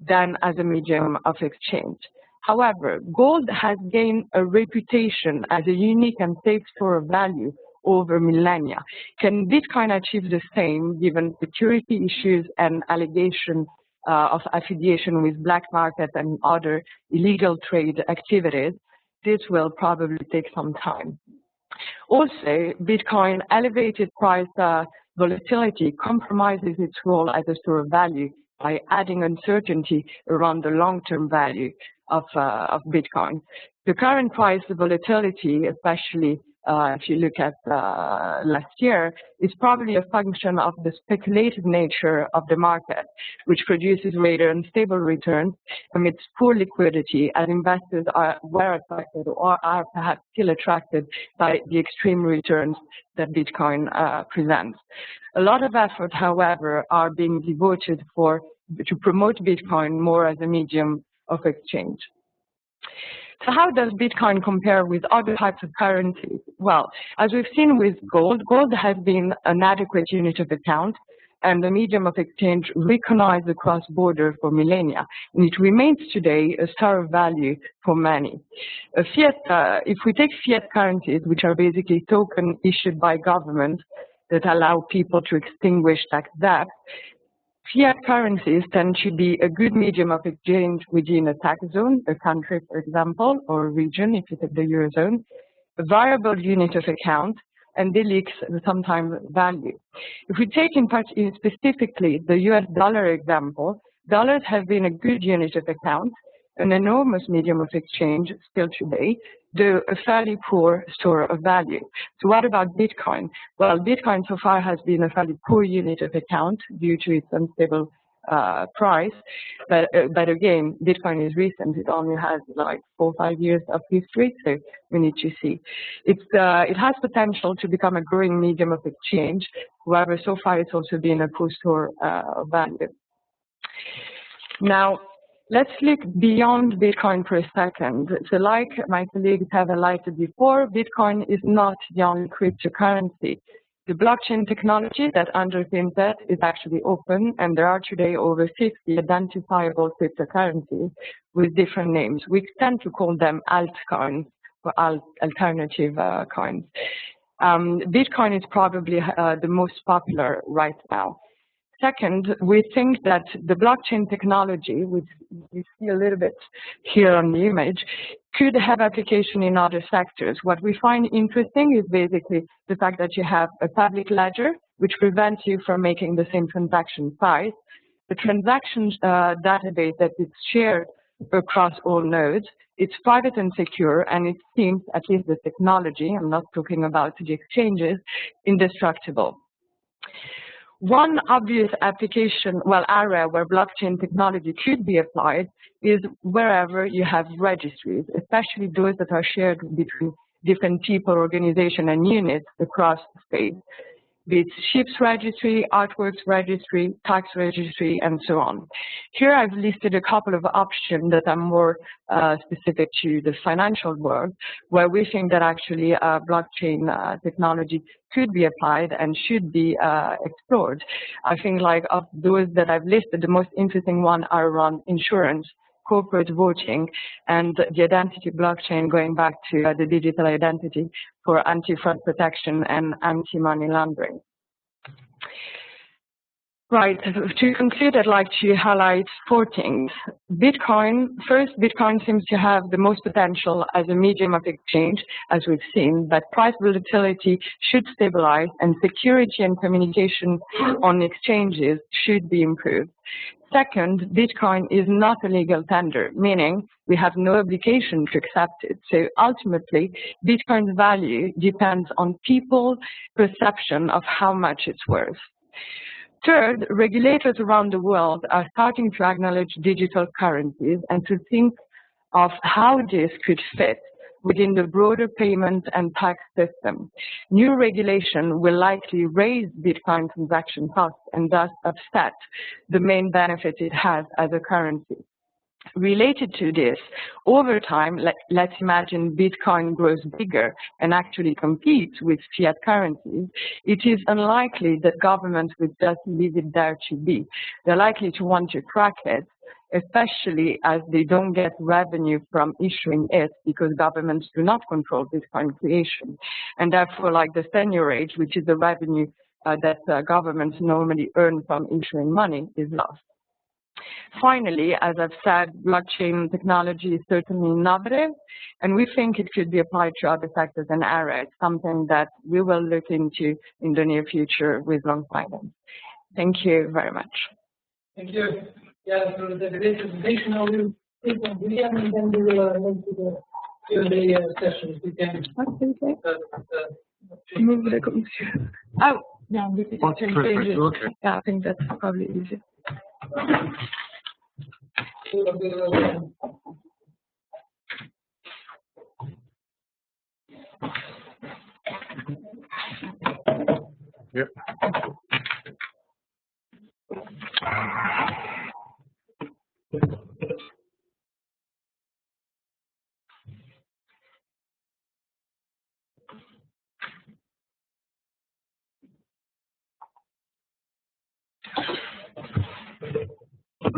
than as a medium of exchange. However, gold has gained a reputation as a unique and safe store of value over millennia. Can Bitcoin achieve the same given security issues and allegations of affiliation with black market and other illegal trade activities? This will probably take some time. Also, Bitcoin elevated price volatility compromises its role as a store of value by adding uncertainty around the long-term value of Bitcoin. The current price volatility, especially if you look at last year, is probably a function of the speculative nature of the market, which produces rather unstable returns amidst poor liquidity, as investors were attracted or are perhaps still attracted by the extreme returns that Bitcoin presents. A lot of effort, however, are being devoted to promote Bitcoin more as a medium of exchange. So how does Bitcoin compare with other types of currencies? Well, as we've seen with gold, gold has been an adequate unit of account and a medium of exchange recognized across borders for millennia. And it remains today a store of value for many. If we take fiat currencies, which are basically tokens issued by governments that allow people to extinguish tax debt, fiat currencies tend to be a good medium of exchange within a tax zone, a country, for example, or a region, if you take the Eurozone, a variable unit of account, and they leak sometimes value. If we take specifically the US dollar example, dollars have been a good unit of account, an enormous medium of exchange still today, though a fairly poor store of value. So what about Bitcoin? Well, Bitcoin so far has been a fairly poor unit of account due to its unstable price. But again, Bitcoin is recent. It only has like 4 or 5 years of history, so we need to see. It has potential to become a growing medium of exchange. However, so far it's also been a poor store of value. Now, let's look beyond Bitcoin for a second. So like my colleagues have highlighted before, Bitcoin is not the only cryptocurrency. The blockchain technology that underpins that is actually open, and there are today over 50 identifiable cryptocurrencies with different names. We tend to call them altcoins or alternative coins. Bitcoin is probably the most popular right now. Second, we think that the blockchain technology, which you see a little bit here on the image, could have application in other sectors. What we find interesting is basically the fact that you have a public ledger, which prevents you from making the same transaction twice, the transaction database that is shared across all nodes. It's private and secure, and it seems, at least the technology, I'm not talking about the exchanges, indestructible. One obvious application, area where blockchain technology could be applied is wherever you have registries, especially those that are shared between different people, organizations, and units across the space. Be it ships registry, artworks registry, tax registry, and so on. Here I've listed a couple of options that are more specific to the financial world, where we think that actually blockchain technology could be applied and should be explored. I think like of those that I've listed, the most interesting one are around insurance, corporate voting, and the identity blockchain, going back to the digital identity for anti-fraud protection and anti-money laundering. Right, to conclude, I'd like to highlight 4 things. First, Bitcoin seems to have the most potential as a medium of exchange, as we've seen, but price volatility should stabilize and security and communication on exchanges should be improved. Second, Bitcoin is not a legal tender, meaning we have no obligation to accept it. So ultimately, Bitcoin's value depends on people's perception of how much it's worth. Third, regulators around the world are starting to acknowledge digital currencies and to think of how this could fit within the broader payment and tax system. New regulation will likely raise Bitcoin transaction costs and thus upset the main benefit it has as a currency. Related to this, over time, let's imagine Bitcoin grows bigger and actually competes with fiat currencies. It is unlikely that governments would just leave it there to be. They're likely to want to crack it, especially as they don't get revenue from issuing it because governments do not control Bitcoin creation. And therefore, like the seigniorage, which is the revenue that governments normally earn from issuing money, is lost. Finally, as I've said, blockchain technology is certainly innovative, and we think it could be applied to other sectors and areas, something that we will look into in the near future with long finance. Thank you very much.
Thank you. Yeah, so the presentation I will take on William, and then we will move to the Q&A session. We can
move the computer. Oh, yeah, we can change pages. Okay. Yeah, I think that's probably easier.
Yep.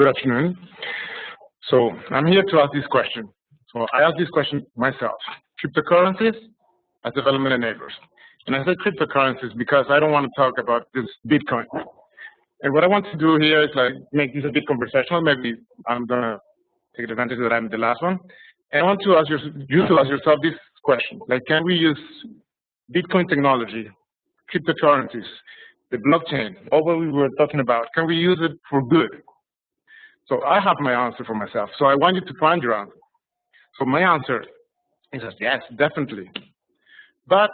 Good afternoon. So I'm here to ask this question. So I asked this question myself. Cryptocurrencies as development enablers. And I say cryptocurrencies because I don't want to talk about this Bitcoin. And what I want to do here is like make this a bit conversational. Maybe I'm gonna take advantage that I'm the last one. And I want to ask you to ask yourself this question: like, can we use Bitcoin technology, cryptocurrencies, the blockchain, all what we were talking about? Can we use it for good? So I have my answer for myself. So I want you to find your answer. So my answer is yes, definitely. But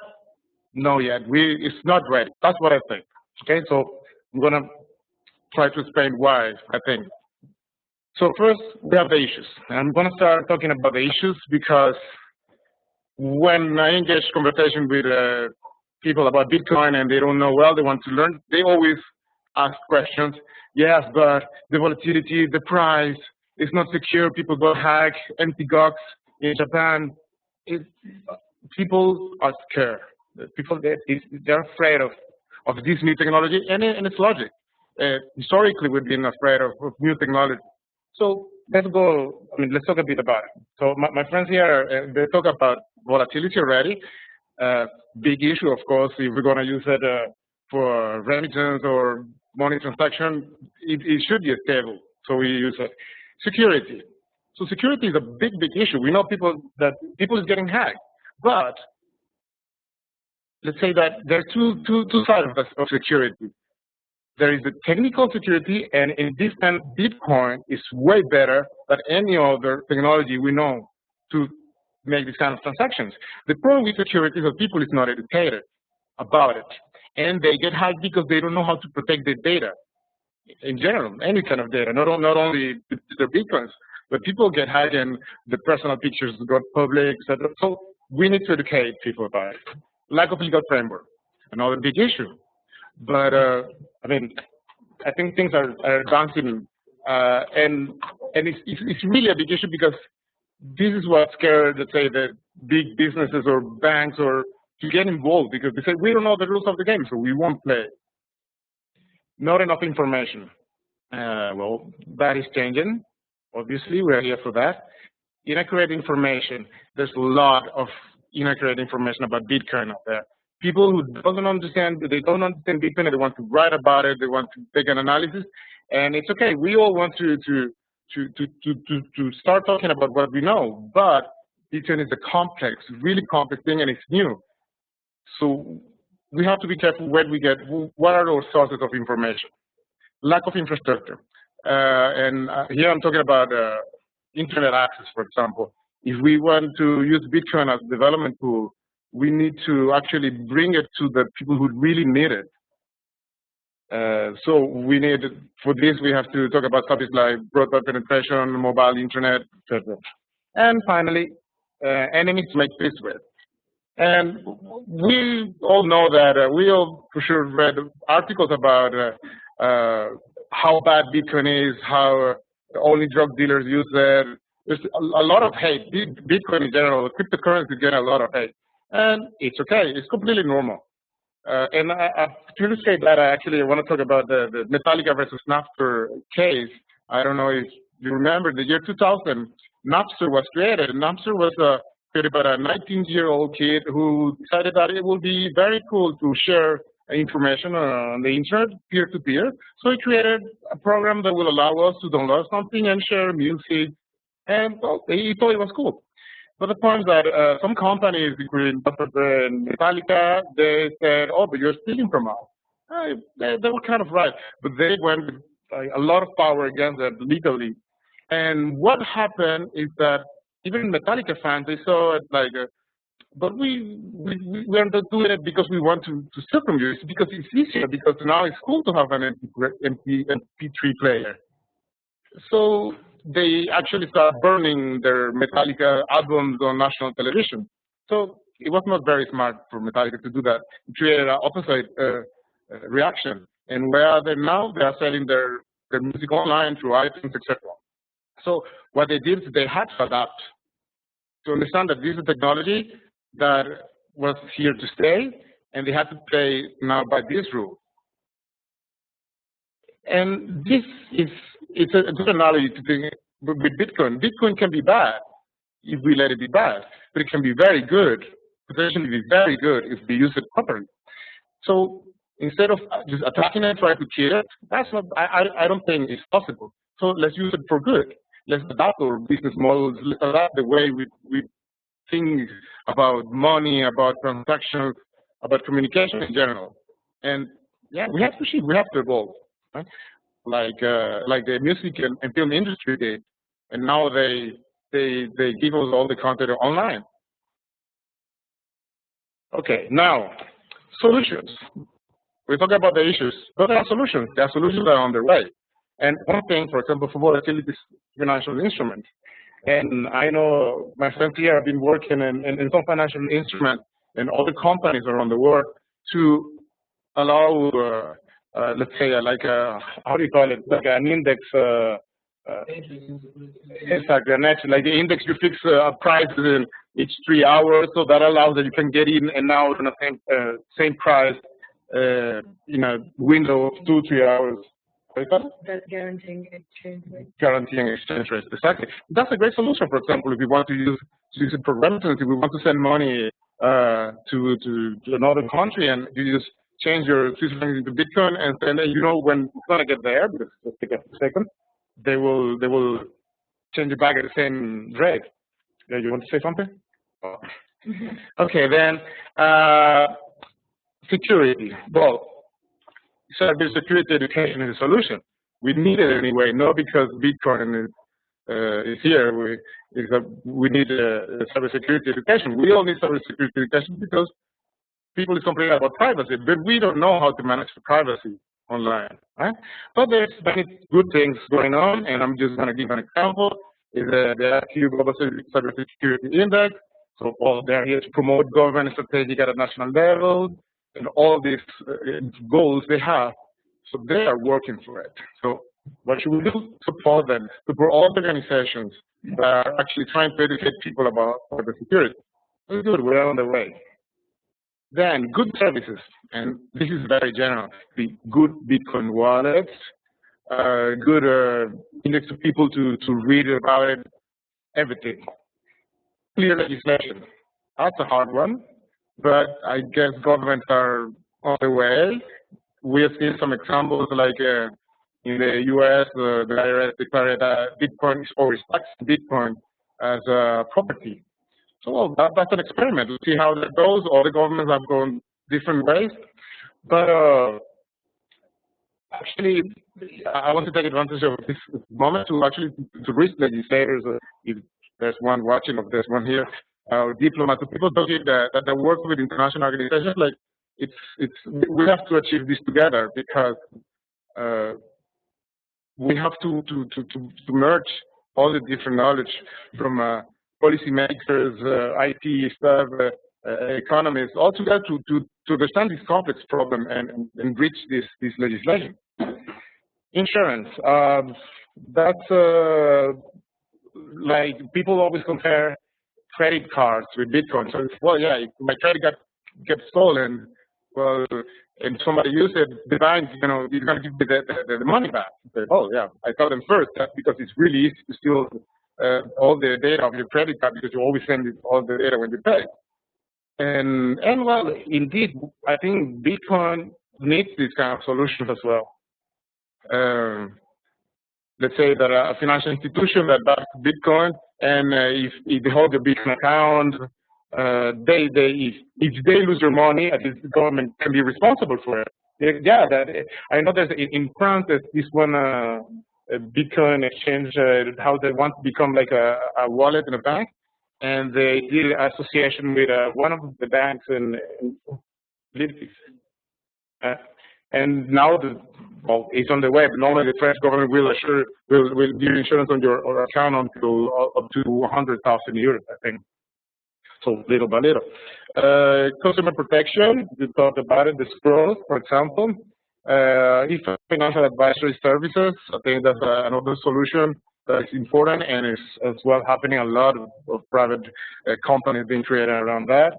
no yet. It's not ready. That's what I think. Okay, so I'm gonna try to explain why I think. So first, we have the issues. I'm gonna start talking about the issues because when I engage conversation with people about Bitcoin and they don't know well, they want to learn, they always ask questions. Yes, but the volatility, the price, it's not secure. People go hack, empty gox in Japan. People are scared. People, they're afraid of this new technology, and it's logic. Historically, we've been afraid of new technology. So let's go. I mean, let's talk a bit about it. So my friends here, they talk about volatility already. Big issue, of course, if we're going to use it for remittance or money transaction, it should be stable. So we use it. Security. So security is a big issue. We know people is getting hacked, but let's say that there are two sides of security. There is the technical security, and in this sense, Bitcoin is way better than any other technology we know to make these kind of transactions. The problem with security is that people is not educated about it, and they get hacked because they don't know how to protect their data. In general, any kind of data, not only the Bitcoins, but people get hacked and the personal pictures go public, etc. So we need to educate people about it. Lack of legal framework, another big issue. But I mean, I think things are advancing, and it's really a big issue because this is what scares, let's say, the big businesses or banks or to get involved, because they say we don't know the rules of the game, so we won't play. Not enough information. Well, that is changing. Obviously, we're here for that. Inaccurate information. There's a lot of inaccurate information about Bitcoin out there. People who don't understand Bitcoin, they want to write about it, they want to take an analysis, and it's okay. We all want to start talking about what we know, but Bitcoin is a complex, really complex thing, and it's new. So we have to be careful where we get, what are our sources of information. Lack of infrastructure. And here I'm talking about internet access, for example. If we want to use Bitcoin as a development tool, we need to actually bring it to the people who really need it. So we need, for this, we have to talk about topics like broadband penetration, mobile internet, etc. And finally, enemies to make peace with. And we all know that we all for sure read articles about how bad Bitcoin is, how only drug dealers use it. There's a lot of hate. Bitcoin in general, cryptocurrency get a lot of hate, and it's okay. It's completely normal. And to illustrate that, I actually want to talk about the Metallica versus Napster case. I don't know if you remember the year 2000. Napster was created. Napster was created by a 19-year-old kid who decided that it would be very cool to share information on the internet, peer-to-peer. So he created a program that will allow us to download something and share music. And well, he thought it was cool. But the point is that some companies, including Metallica, they said, "Oh, but you're stealing from us." They were kind of right, but they went with a lot of power against it legally. And what happened is that even Metallica fans, they saw it like, but we are not doing it because we want to steal from you. It's because it's easier, because now it's cool to have an MP3 player. So they actually start burning their Metallica albums on national television. So it was not very smart for Metallica to do that. It created an opposite reaction. And where are they now? They are selling their music online through iTunes, etc. So what they did is they had to adapt to understand that this is a technology that was here to stay, and they had to play now by this rule. And this is a good analogy to think with Bitcoin. Bitcoin can be bad if we let it be bad, but it can be very good, potentially be very good if we use it properly. So instead of just attacking and trying to kill it, that's not. I don't think it's possible. So let's use it for good. Let's adapt our business models. Let's adapt the way we think about money, about transactions, about communication in general. And yeah, we have to shift. We have to evolve. Right? Like the music and film industry did, and now they give us all the content online. Okay, now solutions. We talk about the issues, but there are solutions. There are solutions that are on their way. And one thing, for example, for volatility financial instruments. And I know my friends here have been working in some financial instruments and other companies around the world to allow, let's say, like how do you call it, like an index. Exactly, like the index, you fix prices in each 3 hours, so that allows that you can get in and out on the same price in a window of 2-3 hours.
That's guaranteeing exchange rate.
Guaranteeing exchange rates, exactly. That's a great solution. For example, if you want to use it for remittances, if we want to send money to another country, and you just change your Swiss franc into Bitcoin, and then you know when it's gonna get there, because it'll take a second. They will change it back at the same rate. Yeah, you want to say something? Oh. Okay, then security. Well, cybersecurity education is a solution. We need it anyway, not because Bitcoin is here. We need cybersecurity education. We all need cybersecurity education because people is complaining about privacy, but we don't know how to manage the privacy online, right? But there's many good things going on, and I'm just going to give an example. Is the IQ Global Cybersecurity Index. So they're here to promote government strategic at a national level, and all these goals they have. So they are working for it. So what should we do? Support them, support all the organizations that are actually trying to educate people about cybersecurity. Very good, we're on the way. Then good services, and this is very general. The good Bitcoin wallets, good index of people to read about it, everything. Clear legislation. That's a hard one, but I guess governments are on the way. We have seen some examples like in the US, the IRS declared Bitcoin or taxed Bitcoin as a property. So well, that's an experiment. Let's see how that goes. All the governments have gone different ways. But actually, I want to take advantage of this moment to actually to reach legislators. If there's one watching, or there's one here, or diplomats, people talking that work with international organizations. Like we have to achieve this together because we have to merge all the different knowledge from policymakers, IT staff, economists, all together to understand this complex problem and reach this legislation. Insurance, that's like people always compare credit cards with Bitcoin. So it's, well, yeah, if my credit card gets stolen, well, and somebody uses it, the bank, you know, is going to give me the money back. Say, oh yeah, I tell them first. That's because it's really easy to steal all the data of your credit card because you always send all the data when you pay. And well, indeed, I think Bitcoin needs this kind of solutions as well. Let's say that a financial institution that backs Bitcoin, and if they hold a Bitcoin account, if they lose their money, at least the government can be responsible for it. Yeah, I know there's in France there's this one a Bitcoin exchange, how they want to become like a wallet in a bank, and they did an association with one of the banks in Leipzig. And now well, it's on the web. Normally, the French government will give insurance on your account until up to 100,000 euros, I think. So little by little. Consumer protection, we talked about it. The scrolls, for example. If financial advisory services, I think that's another solution that is important and is as well happening. A lot of private companies being created around that.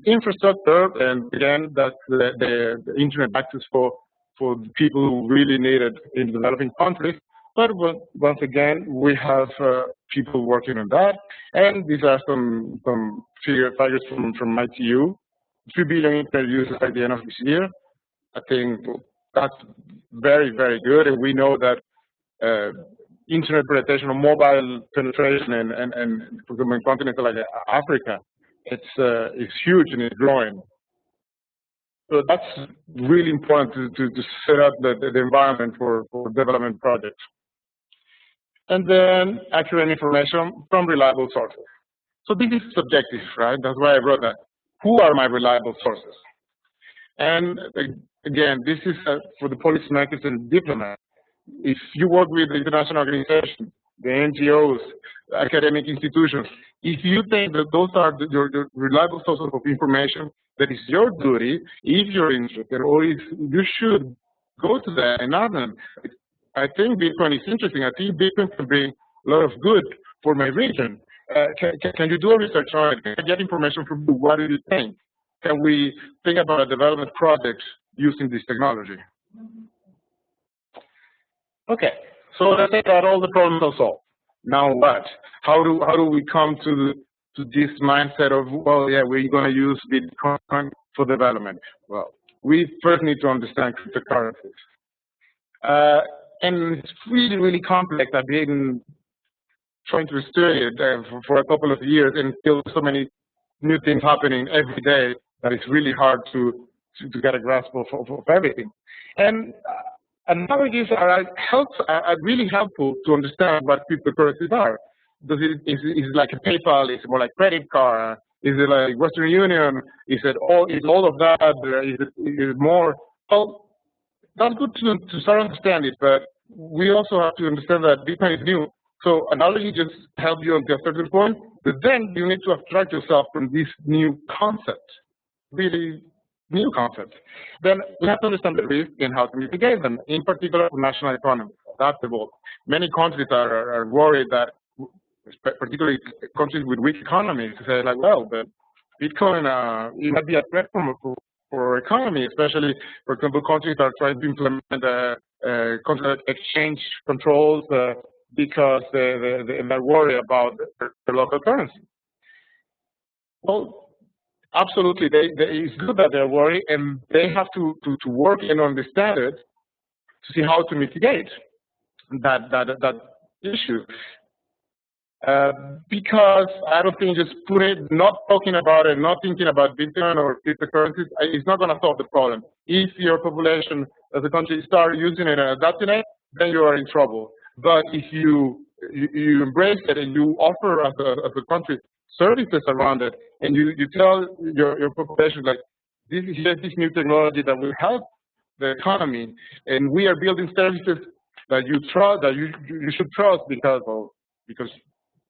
Infrastructure, and again, that's the internet access for for people who really need it in developing countries. But once again, we have people working on that, and these are some figures from Mathieu. 3 billion internet users by the end of this year. I think that's very, very good, and we know that internet penetration or mobile penetration and for example, in continents like Africa, it's huge and it's growing. So that's really important to set up the environment for development projects. And then accurate information from reliable sources. So this is subjective, right? That's why I wrote that. Who are my reliable sources? And again, this is for the policymakers and diplomats. If you work with the international organizations, the NGOs, academic institutions, if you think that those are your reliable sources of information, that is your duty, if you're interested, or if you should go to them and ask them. I think Bitcoin is interesting. I think Bitcoin can bring a lot of good for my region. Can you do a research on it? Can I get information from you? What do you think? Can we think about a development project using this technology? Okay, so let's say that all the problems are solved. Now what? How do we come to this mindset of, well, yeah, we're going to use Bitcoin for development? Well, we first need to understand cryptocurrencies. And it's really, really complex. I've been trying to study it for a couple of years, and still so many new things happening every day that it's really hard to get a grasp of everything. And analogies are really helpful to understand what cryptocurrencies are. Is it like a PayPal? Is it more like credit card? Is it like Western Union? Is all of that? Is it more? Well, that's good to start understanding it, but we also have to understand that Bitcoin is new. So analogy just helps you until a certain point, but then you need to abstract yourself from this new concept, really new concept. Then we have to understand the risk and how to mitigate them, in particular for national economies. That's the goal. Many countries are worried that, particularly countries with weak economies, say like, well, but Bitcoin it might be a threat for economy, especially, for example, countries that are trying to implement contract exchange controls because they're worried about the local currency. Well, absolutely, it's good that they're worried, and they have to work and understand it to see how to mitigate that issue. Because I don't think just not talking about it, not thinking about Bitcoin or cryptocurrencies, it's not going to solve the problem. If your population as a country start using it and adapting it, then you are in trouble. But if you embrace it and you offer as a country services around it, and you tell your population like, this new technology that will help the economy, and we are building services that you trust, that you should trust because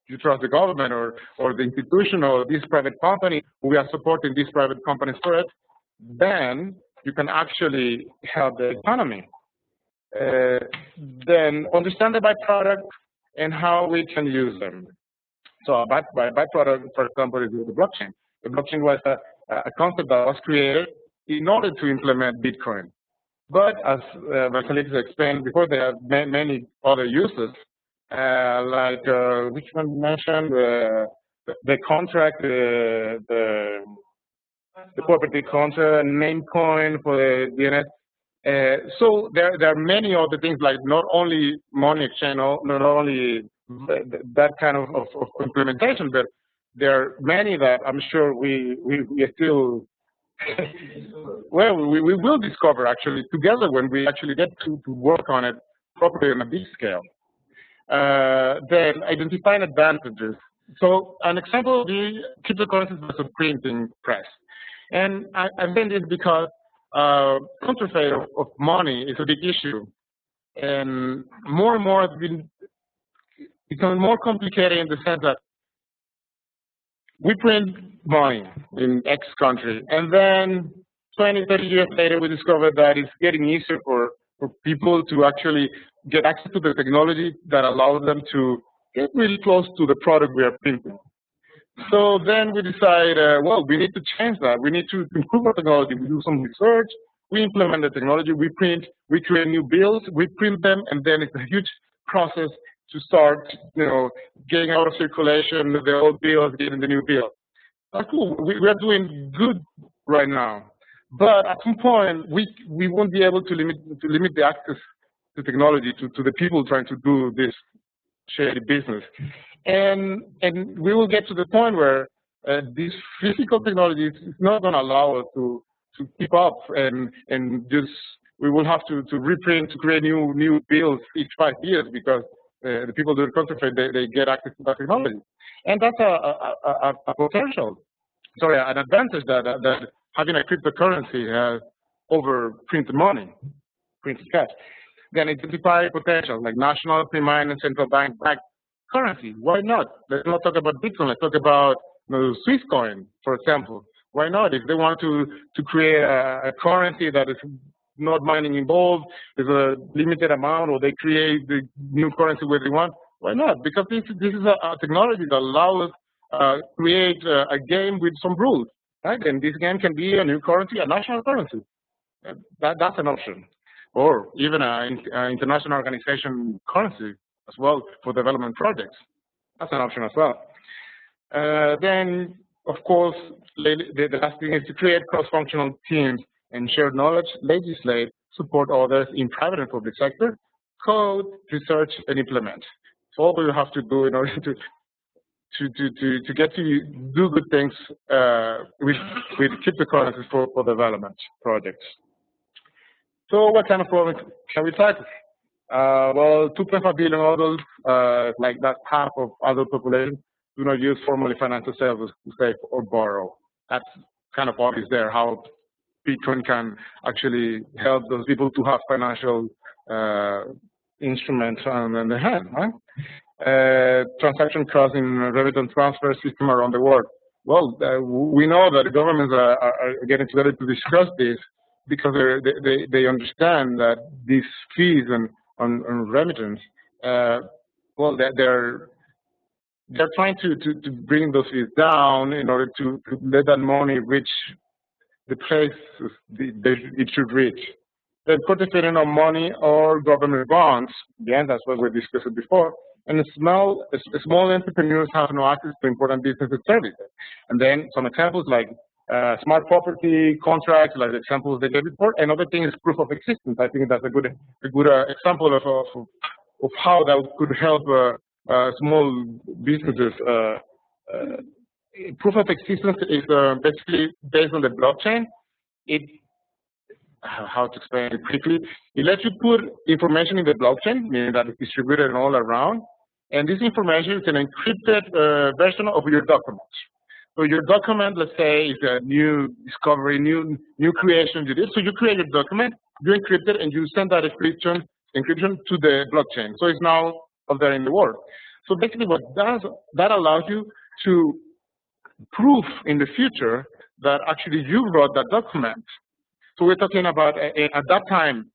you trust the government or the institution or this private company, we are supporting these private companies for it, then you can actually help the economy. Then understand the byproduct and how we can use them. So a byproduct, for example, is the blockchain. The blockchain was a concept that was created in order to implement Bitcoin. But as my colleagues explained before, there are many other uses. Like which one mentioned, the contract, the property contract, name coin for the DNS. So there are many other things, like not only money exchange, not only that kind of implementation, but there are many that I'm sure we still well, we will discover actually together when we actually get to work on it properly on a big scale. Then identifying advantages. So an example of the cryptocurrencies was a printing press. And I'm saying this because counterfeit of money is a big issue. And more has been becoming more complicated in the sense that we print money in X country, and then 20, 30 years later, we discovered that it's getting easier for people to actually get access to the technology that allows them to get really close to the product we are printing. So then we decide, well, we need to change that. We need to improve our technology. We do some research, We implement the technology, we print, we create new bills, we print them, and then it's a huge process to start, getting out of circulation the old bills, getting the new bill. That's cool. We are doing good right now, but at some point we won't be able to limit the access to technology to the people trying to do this shady business, and we will get to the point where this physical technology is not going to allow us to keep up, and just we will have to reprint, to create new bills each 5 years, because the people do the counterfeit, they get access to that technology, and that's a potential, an advantage that having a cryptocurrency has over printed money, printed cash. Then identify potential like national, pre-mine, and central bank backed currency. Why not? Let's not talk about Bitcoin. Let's talk about Swiss coin, for example. Why not? If they want to create a currency that is not mining involved, there's a limited amount, or they create the new currency where they want, why not? Because this is a technology that allows us create a game with some rules, right? And this game can be a new currency, a national currency. That's an option. Or even an international organization currency as well for development projects. That's an option as well. Then, of course, the last thing is to create cross-functional teams and share knowledge, legislate, support others in private and public sector, code, research, and implement. So all we have to do in order to get to do good things with cryptocurrencies for development projects. So what kind of problems can we tackle? Well, 2.5 billion adults, like that's half of adult population, do not use formally financial services to save or borrow. That's kind of obvious there, how Bitcoin can actually help those people to have financial instruments on their hand, right? Transaction costs in remittance transfer system around the world. Well, we know that the governments are getting together to discuss this, because they understand that these fees on remittance, well, they're trying to bring those fees down in order to let that money reach the place it should reach. Then participating on money or government bonds, again, that's what we discussed before. And small entrepreneurs have no access to important business and services. And then some examples like smart property contracts, like the examples they gave before, and other things, proof of existence. I think that's a good example of how that could help small businesses. Proof of existence is basically based on the blockchain. How to explain it quickly? It lets you put information in the blockchain, meaning that it's distributed all around, and this information is an encrypted version of your documents. So your document, let's say, is a new discovery, new creation you did. So you create your document, you encrypt it, and you send that encryption to the blockchain. So it's now out there in the world. So basically what that allows you to prove in the future that actually you wrote that document. So we're talking about, at that time,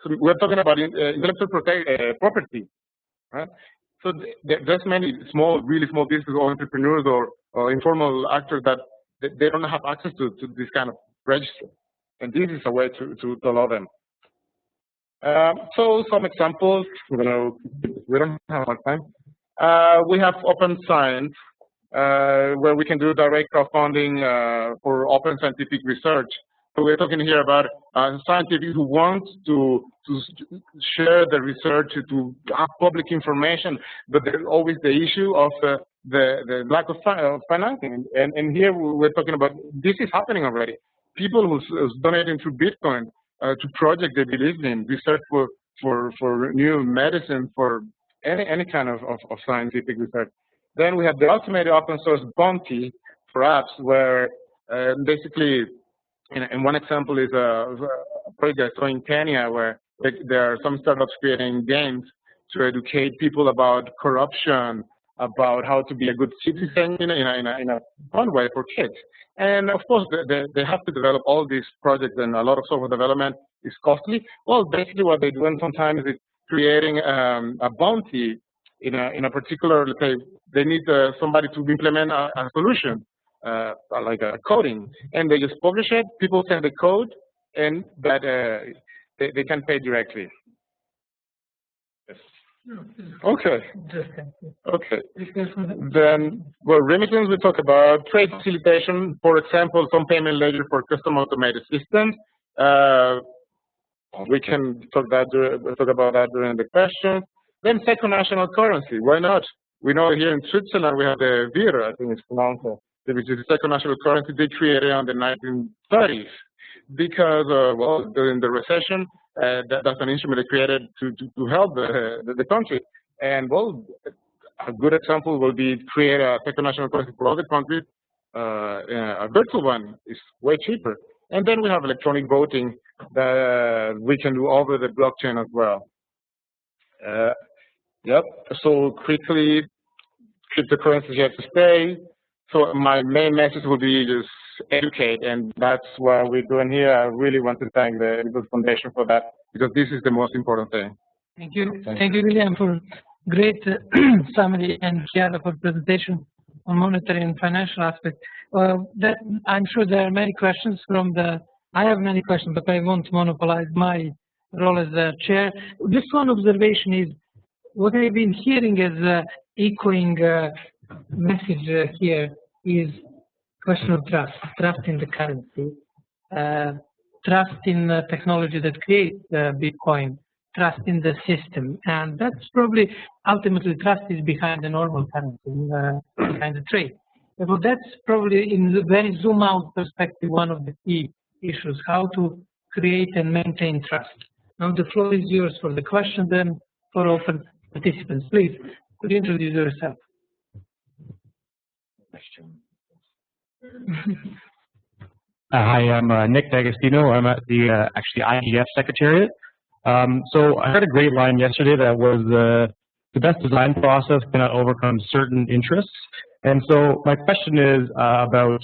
so we're talking about intellectual property, right? So there's many really small business or entrepreneurs or informal actors that they don't have access to this kind of register. And this is a way to allow them. So some examples, we don't have much time. We have open science, where we can do direct crowdfunding for open scientific research. So we're talking here about scientists who want to share the research, to have public information, but there's always the issue of the lack of financing. And here we're talking about, this is happening already. People who's donating to Bitcoin to projects they believe in, research for new medicine, for any kind of scientific research. Then we have the automated open source bounty for apps, where basically, and one example is a project in Kenya where there are some startups creating games to educate people about corruption, about how to be a good citizen in a fun way for kids. And of course, they have to develop all these projects, and a lot of software development is costly. Well, basically what they're doing sometimes is creating a bounty in a particular, let's say, they need somebody to implement a solution, like a coding, and they just publish it. People send the code, and that they can pay directly. Yes. Okay. Okay. Then, well, remittance, we talk about trade facilitation, for example, some payment ledger for custom automated systems. We can talk about that during the question. Then second national currency, why not? We know here in Switzerland we have the Vira, I think it's pronounced, which is the second national currency they created in the 1930s because, well, during the recession, that's an instrument they created to help the country. And, well, a good example will be create a second national currency for other countries. A virtual one is way cheaper. And then we have electronic voting that we can do over the blockchain as well. Yep. So quickly, cryptocurrencies have to stay. So my main message will be just educate, and that's what we're doing here. I really want to thank the Buffenoir for that because this is the most important thing.
Thank you. Thank you, William, for great summary, and Chiara for presentation on monetary and financial aspects. I'm sure there are many questions from the. I have many questions, but I won't monopolize my role as the chair. Just one observation is what I've been hearing as echoing message here is question of trust, trust in the currency, trust in the technology that creates Bitcoin, trust in the system, and that's probably ultimately trust is behind the normal currency, behind the trade. So that's probably in the very zoom out perspective one of the key issues, how to create and maintain trust. Now the floor is yours for the question, then for open participants. Please, could you introduce yourself?
Hi, I'm Nick D'Agostino. I'm at the actually IGF Secretariat. So I heard a great line yesterday that was the best design process cannot overcome certain interests. And so my question is about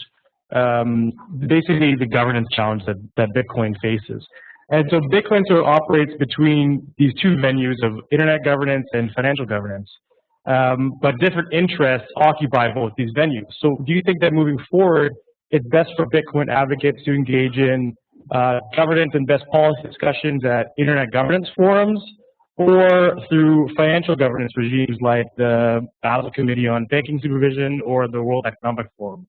basically the governance challenge that Bitcoin faces. And so Bitcoin sort of operates between these two venues of internet governance and financial governance. But different interests occupy both these venues. So do you think that moving forward, it's best for Bitcoin advocates to engage in governance and best policy discussions at internet governance forums, or through financial governance regimes like the Basel Committee on Banking Supervision or the World Economic Forum?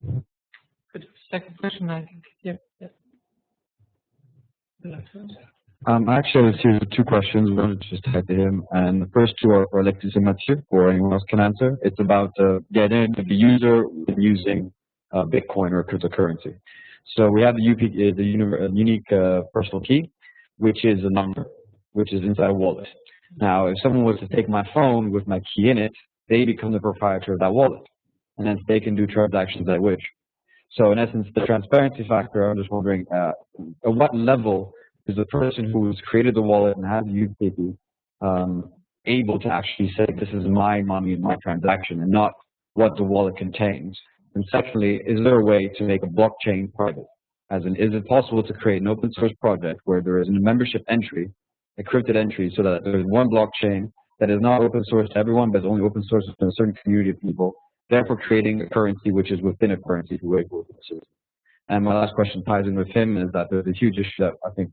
Second question, I think. Yeah.
I actually have a series of two questions. One is just type to him, and the first two are for Alexis and Mathieu, or anyone else can answer. It's about the identity of the user using Bitcoin or cryptocurrency. So we have the unique personal key, which is a number, which is inside a wallet. Now, if someone was to take my phone with my key in it, they become the proprietor of that wallet, and then they can do transactions they wish. So in essence, the transparency factor, I'm just wondering, at what level is the person who has created the wallet and has used UNCTAD able to actually say, this is my money and my transaction, and not what the wallet contains? And secondly, is there a way to make a blockchain private? As in, is it possible to create an open source project where there is a membership entry, a encrypted entry, so that there is one blockchain that is not open source to everyone, but is only open source to a certain community of people, therefore creating a currency which is within a currency to wait for the And my last question ties in with him is that there's a huge issue that I think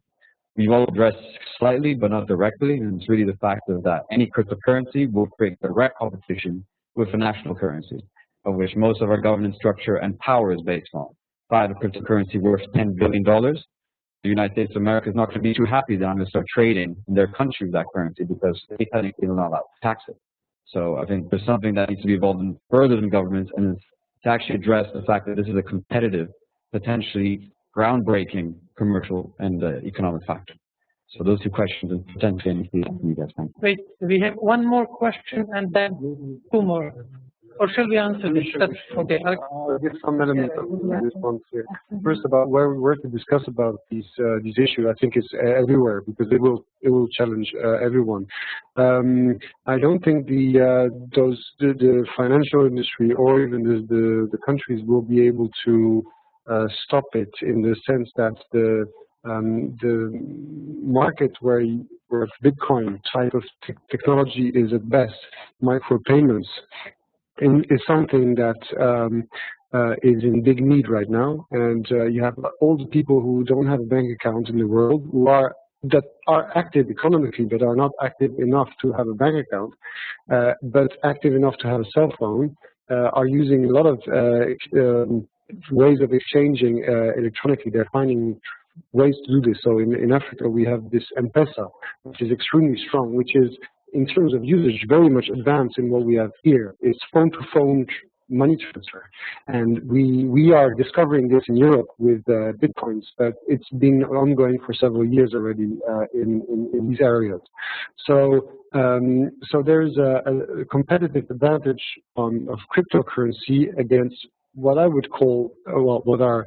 we've all addressed slightly, but not directly, and it's really the fact that any cryptocurrency will create direct competition with a national currency, of which most of our governance structure and power is based on. If I have a cryptocurrency worth $10 billion, the United States of America is not going to be too happy that I'm going to start trading in their country with that currency because they technically are not allowed to tax it. So I think there's something that needs to be evolved in further than governments, and it's to actually address the fact that this is a competitive, potentially groundbreaking commercial and economic factor. So those two questions and potentially anything you guys think.
Wait, we have one more question and then two more. Or shall we answer this? Okay.
I'll give some element of response here. First, about where we were to discuss about these issues, I think it's everywhere because it will challenge everyone. I don't think the financial industry or even the countries will be able to stop it, in the sense that the market where Bitcoin type of technology is at best, micropayments, is something that is in big need right now, and you have all the people who don't have a bank account in the world that are active economically but are not active enough to have a bank account, but active enough to have a cell phone, are using a lot of ways of exchanging electronically. They're finding ways to do this. So in Africa, we have this M-Pesa, which is extremely strong, which is, in terms of usage, very much advanced in what we have here. It's phone-to-phone money transfer. And we are discovering this in Europe with Bitcoins, but it's been ongoing for several years already in these areas. So there's a competitive advantage of cryptocurrency against what I would call, what are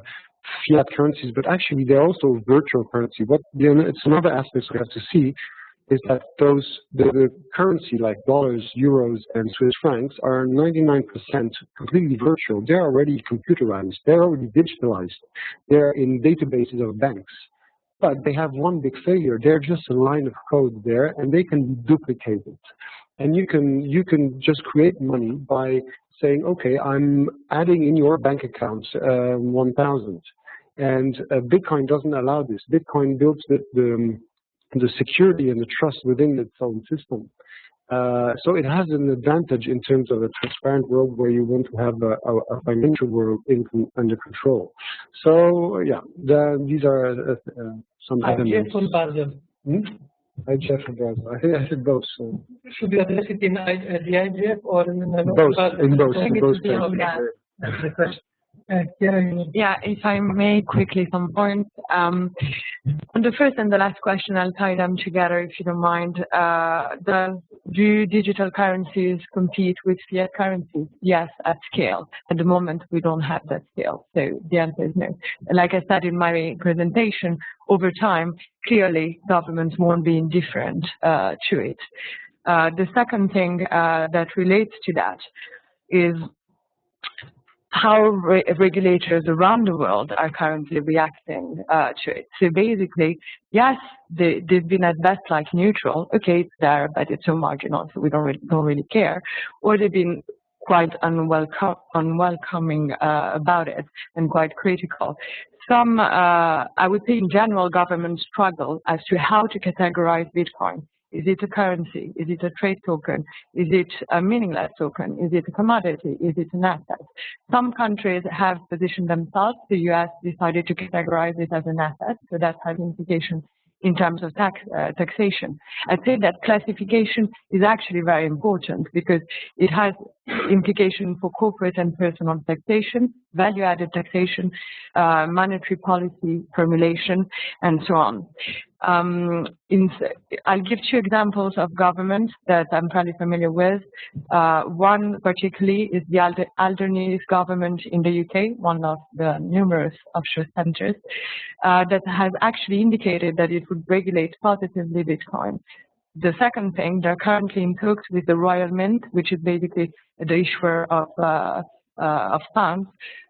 fiat currencies, but actually they're also virtual currency. It's another aspect we have to see is that the currency like dollars, euros, and Swiss francs are 99% completely virtual. They're already computerized. They're already digitalized. They're in databases of banks. But they have one big failure. They're just a line of code there, and they can be duplicated. And you can just create money by saying, okay, I'm adding in your bank account 1,000. And Bitcoin doesn't allow this. Bitcoin builds the security and the trust within its own system. So it has an advantage in terms of a transparent world where you want to have a financial world under control. So yeah, these are some elements. IGF and Brazil. I think I said both. So.
Should we address it in the IGF or in the
both? In both.
That's the question.
Yeah, if I may quickly some points. On the first and the last question, I'll tie them together if you don't mind. Do digital currencies compete with fiat currencies? Yes, at scale. At the moment, we don't have that scale. So the answer is no. Like I said in my presentation, over time, clearly governments won't be indifferent to it. The second thing that relates to that is how regulators around the world are currently reacting to it. So basically, yes, they've been at best like neutral. Okay, it's there, but it's so marginal, so we don't really care. Or they've been quite unwelcoming about it and quite critical. Some, I would say in general, governments struggle as to how to categorize Bitcoin. Is it a currency? Is it a trade token? Is it a meaningless token? Is it a commodity? Is it an asset? Some countries have positioned themselves. The US decided to categorize it as an asset, so that has implications in terms of taxation. I'd say that classification is actually very important because it has implications for corporate and personal taxation, value-added taxation, monetary policy formulation, and so on. I'll give two examples of governments that I'm fairly familiar with. One particularly is the Albanese government in the UK, one of the numerous offshore centers, that has actually indicated that it would regulate positively Bitcoin. The second thing, they're currently in talks with the Royal Mint, which is basically the issuer of funds,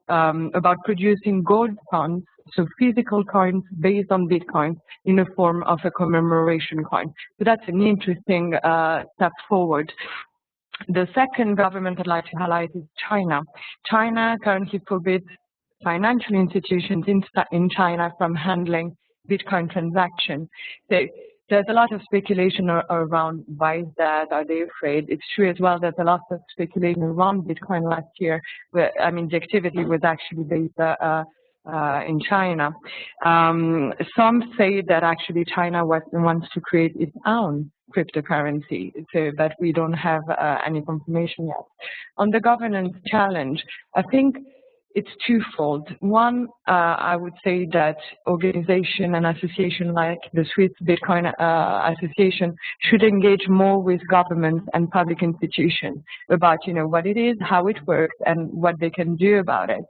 about producing gold funds, so physical coins based on Bitcoin in the form of a commemoration coin. So that's an interesting step forward. The second government I'd like to highlight is China. China currently forbids financial institutions in China from handling Bitcoin transactions. So there's a lot of speculation around why is that, are they afraid? It's true as well that a lot of speculation around Bitcoin last year, where, I mean, the activity was actually based in China. Some say that actually China wants to create its own cryptocurrency, so but we don't have any confirmation yet. On the governance challenge, I think it's twofold. One, I would say that organization and association like the Swiss Bitcoin Association should engage more with governments and public institutions about, what it is, how it works, and what they can do about it.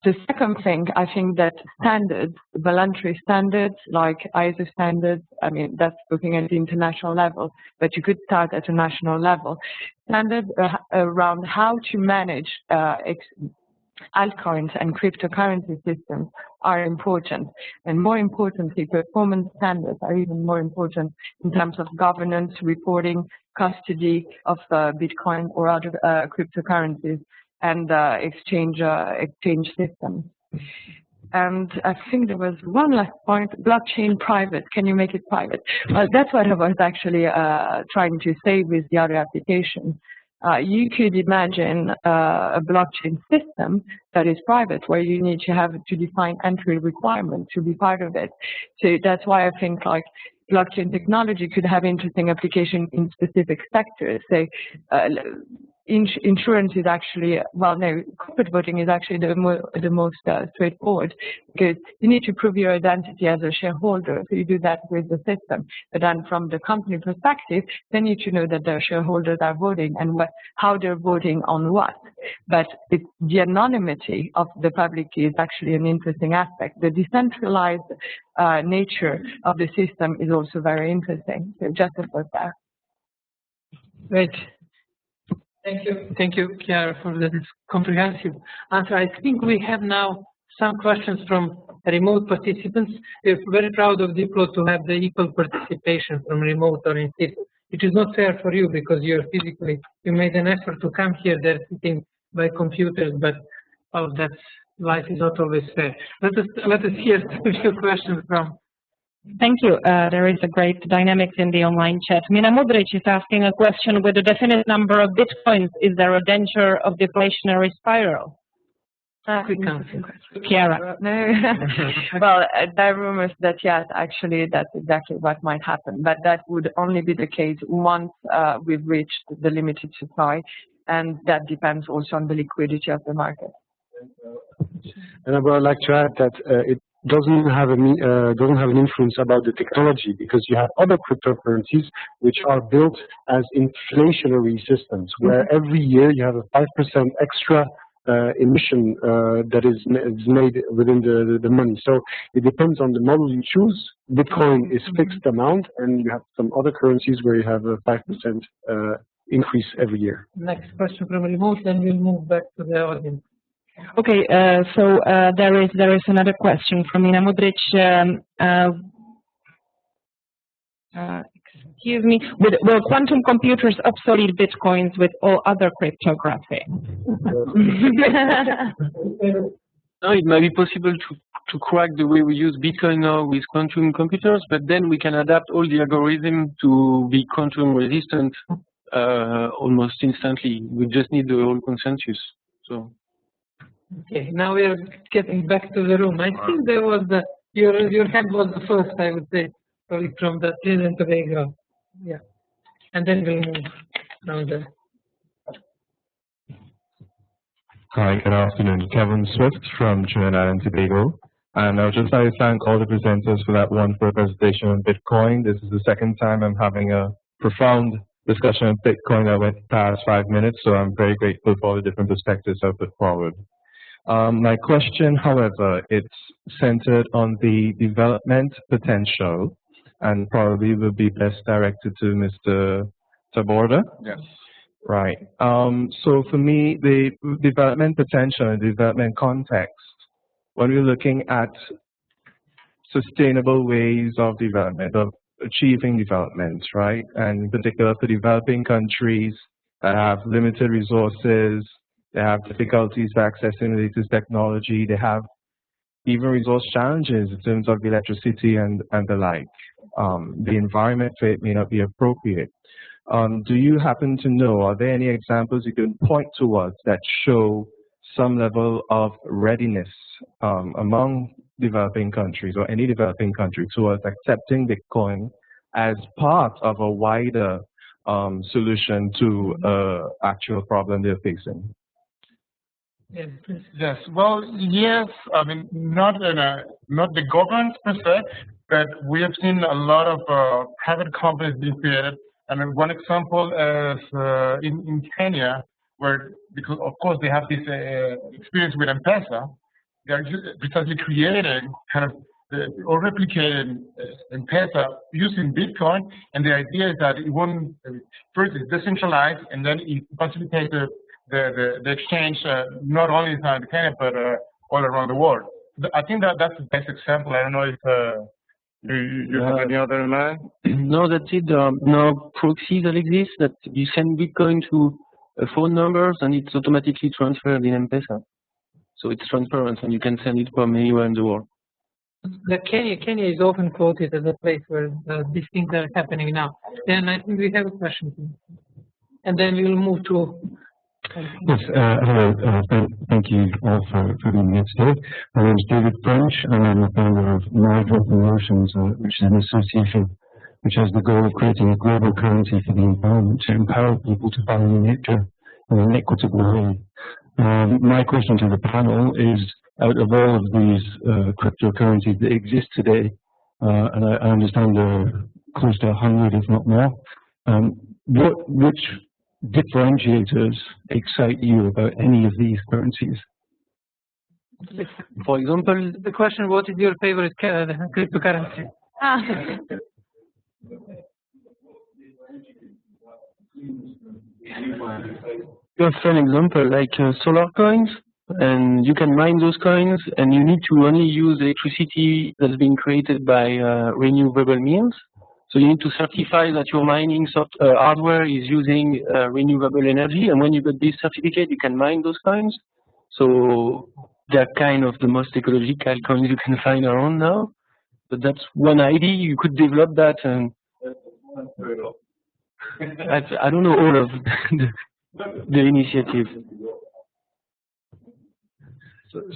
The second thing, I think that standards, voluntary standards like ISO standards, I mean, that's looking at the international level, but you could start at a national level. Standards around how to manage altcoins and cryptocurrency systems are important, and more importantly, performance standards are even more important in terms of governance, reporting, custody of Bitcoin or other cryptocurrencies. and exchange systems. And I think there was one last point, blockchain private. Can you make it private? That's what I was actually trying to say with the other application. You could imagine a blockchain system that is private, where you need to define entry requirements to be part of it. So that's why I think like blockchain technology could have interesting application in specific sectors. Say, insurance is actually, well, no, corporate voting is actually the most straightforward, because you need to prove your identity as a shareholder. So you do that with the system. But then from the company perspective, they need to know that their shareholders are voting and how they're voting on what. But the anonymity of the public key is actually an interesting aspect. The decentralized nature of the system is also very interesting. So just about that.
Great. Thank you, Chiara, for this comprehensive answer. I think we have now some questions from remote participants. We're very proud of Diplo to have the equal participation from remote or in seat. It is not fair for you because you made an effort to come here. They're sitting by computers, but life is not always fair. Let us hear a few questions from.
Thank you. There is a great dynamics in the online chat. Mina Modric is asking a question: with a definite number of bitcoins, is there a danger of deflationary spiral?
Quick answer.
Chiara.
No. Well, there are rumors that yes, actually, that's exactly what might happen. But that would only be the case once we've reached the limited supply, and that depends also on the liquidity of the market.
And I would like to add that it doesn't have an influence about the technology, because you have other cryptocurrencies which are built as inflationary systems, where every year you have a 5% extra emission that is made within the money. So it depends on the model you choose. Bitcoin is fixed amount, and you have some other currencies where you have a 5% increase every year.
Next question from remote, then we'll move back to the audience.
Okay, so there is another question from Mina Modric. Excuse me. Will quantum computers obsolete bitcoins with all other cryptography?
No, it might be possible to crack the way we use Bitcoin now with quantum computers, but then we can adapt all the algorithm to be quantum resistant almost instantly. We just need the whole consensus. So.
Okay, now we are getting back to the room. I think there was your hand was the first, I would say, probably from the Trinidad and Tobago. Yeah, and then we'll move down there.
Hi, good afternoon. Kevin Swift from Trinidad and Tobago. And I would just like to thank all the presenters for that wonderful presentation on Bitcoin. This is the second time I'm having a profound discussion on Bitcoin that went past 5 minutes, so I'm very grateful for all the different perspectives I've put forward. My question, however, it's centered on the development potential, and probably will be best directed to Mr. Taborda.
Yes.
Right. So for me, the development potential and development context, when we're looking at sustainable ways of development, of achieving development, right? And in particular for developing countries that have limited resources, they have difficulties accessing the latest technology, they have even resource challenges in terms of electricity and the like. The environment for it may not be appropriate. Do you happen to know, are there any examples you can point towards that show some level of readiness among developing countries or any developing country towards accepting Bitcoin as part of a wider solution to actual problem they're facing?
Yes. Well, yes. I mean, not the government per se, but we have seen a lot of private companies being created. And one example is in Kenya, where, because of course they have this experience with M-Pesa, they are precisely creating kind of or replicating M-Pesa using Bitcoin. And the idea is that it won't, first it's decentralized, and then it facilitates the exchange not only inside Kenya but all around the world. I think that's the best example. I don't know if you have any other in mind?
No, that's it. There are no proxies that exist that you send Bitcoin to phone numbers, and it's automatically transferred in M-Pesa. So it's transparent, and you can send it from anywhere in the world.
Kenya is often quoted as a place where these things are happening now. Then I think we have a question, and then we will move to.
Yes, hello. Thank you all for being here today. My name is David French, and I'm the founder of Oceans, which is an association which has the goal of creating a global currency for the environment to empower people to value nature in an equitable way. My question to the panel is, out of all of these cryptocurrencies that exist today, and I understand there are close to 100, if not more, which differentiators excite you about any of these currencies?
For example,
the question: what is your favorite cryptocurrency?
Just an example, like solar coins, and you can mine those coins, and you need to only use electricity that's been created by renewable means. So you need to certify that your mining hardware is using renewable energy, and when you get this certificate, you can mine those coins. So they're kind of the most ecological coins you can find around now. But that's one idea. You could develop that, and I don't know all of the initiatives.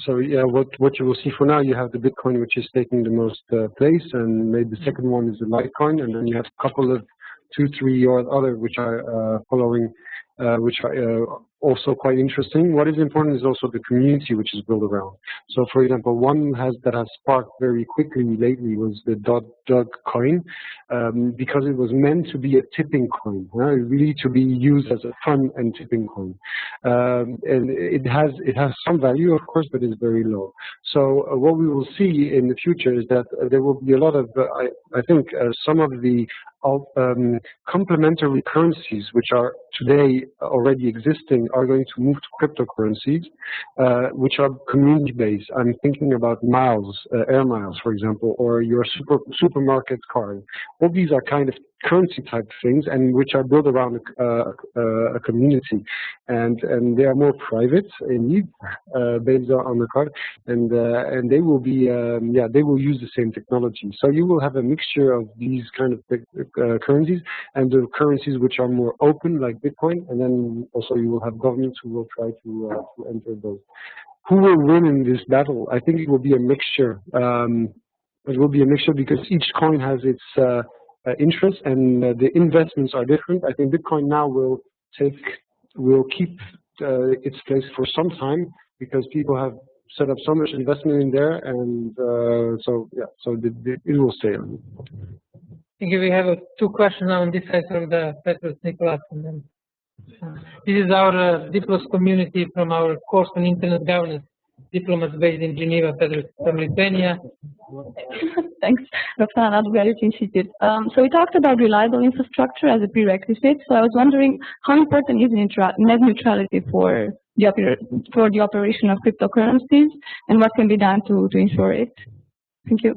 So yeah, what you will see for now, you have the Bitcoin, which is taking the most place, and maybe the second one is the Litecoin, and then you have a couple of 2, 3 or other which are following, which are also quite interesting. What is important is also the community which is built around. So, for example, one that has sparked very quickly lately was the Dog coin, because it was meant to be a tipping coin, really to be used as a fun and tipping coin. And it has some value, of course, but it's very low. So what we will see in the future is that there will be a lot of, I think, some of the complementary currencies which are today already existing are going to move to cryptocurrencies, which are community-based. I'm thinking about miles, air miles, for example, or your supermarket card. All these are kind of currency type things, and which are built around a community, and they are more private indeed, based on the card, and they will be they will use the same technology. So you will have a mixture of these kind of currencies and the currencies which are more open, like Bitcoin, and then also you will have governments who will try to enter those. Who will win in this battle? I think it will be a mixture. It will be a mixture because each coin has its interest, and the investments are different. I think Bitcoin now will keep its place for some time because people have set up so much investment in there, and so it will stay on.
I think we have 2 questions now on this side from the Petros Nicholas, and then this is our Diplos community from our course on internet governance. Diplomats based in Geneva, Petros from Lithuania.
Thanks, Roxana, Moderator Institute. So we talked about reliable infrastructure as a prerequisite. So I was wondering, how important is net neutrality for the operation of cryptocurrencies, and what can be done to ensure it? Thank you.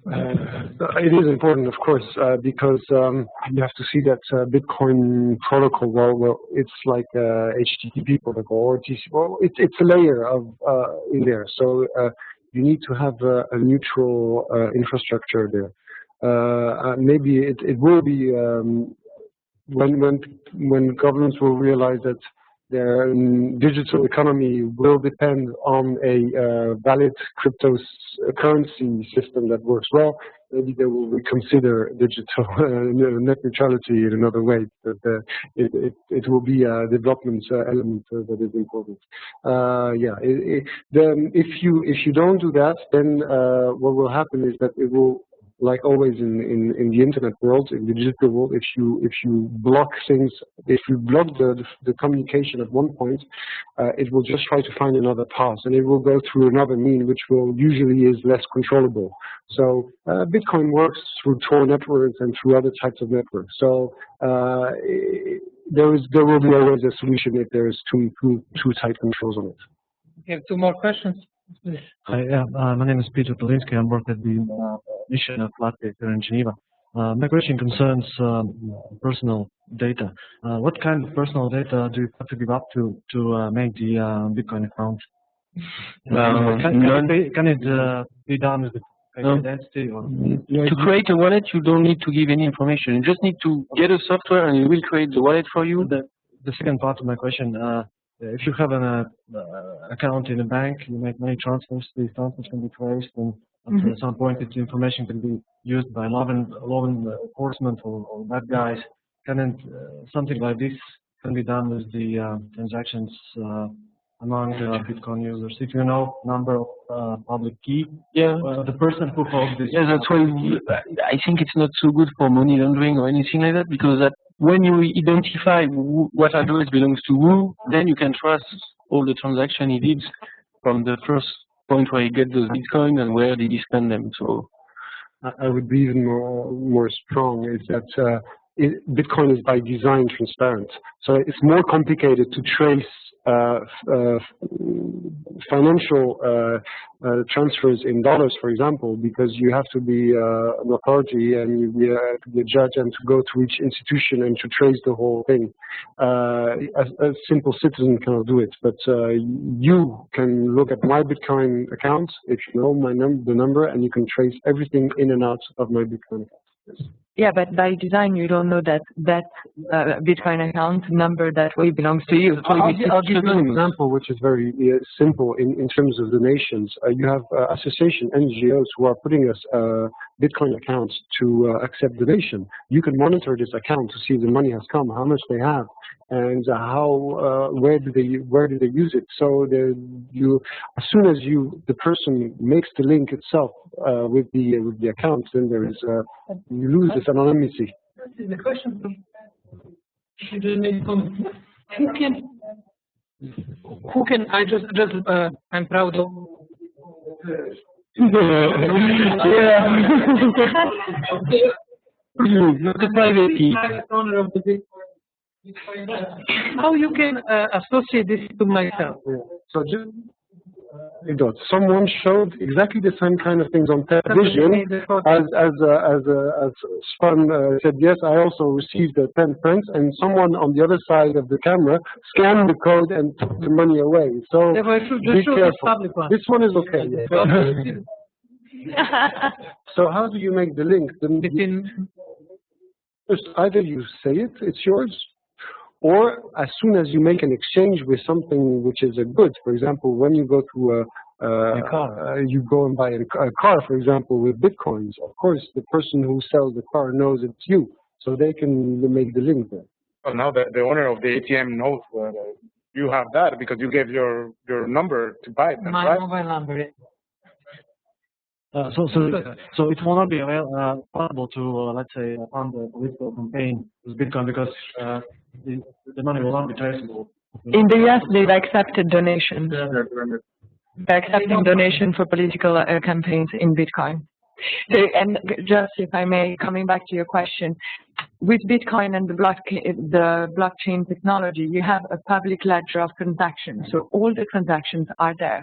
It is important, of course, because you have to see that Bitcoin protocol. Well, it's like HTTP protocol or TCP. Well, it's a layer of in there. So you need to have a neutral infrastructure there. Maybe it will be when governments will realize that their digital economy will depend on a valid cryptocurrency system that works well. Maybe they will reconsider digital net neutrality in another way. But it will be a development element that is important. If you don't do that, then what will happen is that it will, like always in the internet world, in the digital world, if you block things, if you block the communication at one point, it will just try to find another path, and it will go through another mean, which will usually is less controllable. So Bitcoin works through Tor networks and through other types of networks. So there will be always a solution if there is too tight controls on it.
We have 2 more questions.
Hi, my name is Peter Polinsky. I work at the mission of Latvia here in Geneva. My question concerns personal data. What kind of personal data do you have to give up to make the Bitcoin account? Can it be done with the identity? Or?
To create a wallet, you don't need to give any information. You just need to get a software, and it will create the wallet for you.
The second part of my question. If you have an account in a bank, you make money transfers. These transfers can be traced, and at some point, the information can be used by law enforcement or bad guys. Can something like this can be done with the transactions among Bitcoin users? If you know number of public key, the person who holds this.
Yeah, that's why I think it's not so good for money laundering or anything like that, because when you identify what address belongs to who, then you can trust all the transaction he did from the first point where he gets those Bitcoin and where did he spend them. So
I would be even more strong is that Bitcoin is by design transparent. So it's more complicated to trace financial transfers in dollars, for example, because you have to be an authority and you have to be a judge and to go to each institution and to trace the whole thing. A simple citizen cannot do it, but you can look at my Bitcoin account if you know the number, and you can trace everything in and out of my Bitcoin account. Yes.
Yeah, but by design, you don't know that Bitcoin account number that way belongs to you.
I'll give you an example which is very simple in terms of donations. You have association NGOs who are putting us Bitcoin accounts to accept donation. You can monitor this account to see if the money has come, how much they have, and where do they use it. So as soon as the person makes the link itself with the account, then there is you lose this anonymity.
The question who can I just I'm proud of.
Not a private key.
How you can associate this to myself?
So just someone showed exactly the same kind of things on television as Span said, yes, I also received 10 francs, and someone on the other side of the camera scanned the code and took the money away. So be careful. This one is okay. So how do you make the link? First, either you say it's yours, or as soon as you make an exchange with something which is a good, for example, when you go to you go and buy a car, for example, with Bitcoins, of course, the person who sells the car knows it's you, so they can make the link there.
Well, now the owner of the ATM knows you have that because you gave your number to buy it, right?
My mobile number.
So it will not be possible to, let's say, fund a political campaign with Bitcoin because the money will not be traceable.
In the US, they've accepted donations. They're accepting donation for political campaigns in Bitcoin. So, and just if I may, coming back to your question, with Bitcoin and the blockchain technology, you have a public ledger of transactions. So all the transactions are there.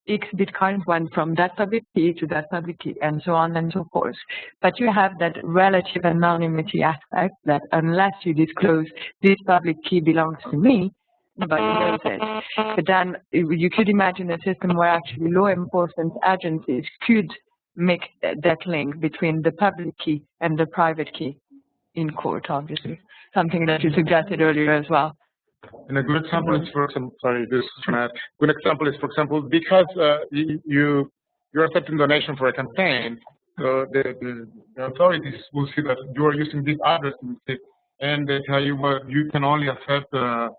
X Bitcoins went from that public key to that public key, and so on and so forth. But you have that relative anonymity aspect that unless you disclose this public key belongs to me, nobody knows it. But then you could imagine a system where actually law enforcement agencies could make that link between the public key and the private key in court, obviously. Something that you suggested earlier as well.
And a good example is, for example, because you're accepting donation for a campaign, so the authorities will see that you are using this address and they tell you, well, you can only accept not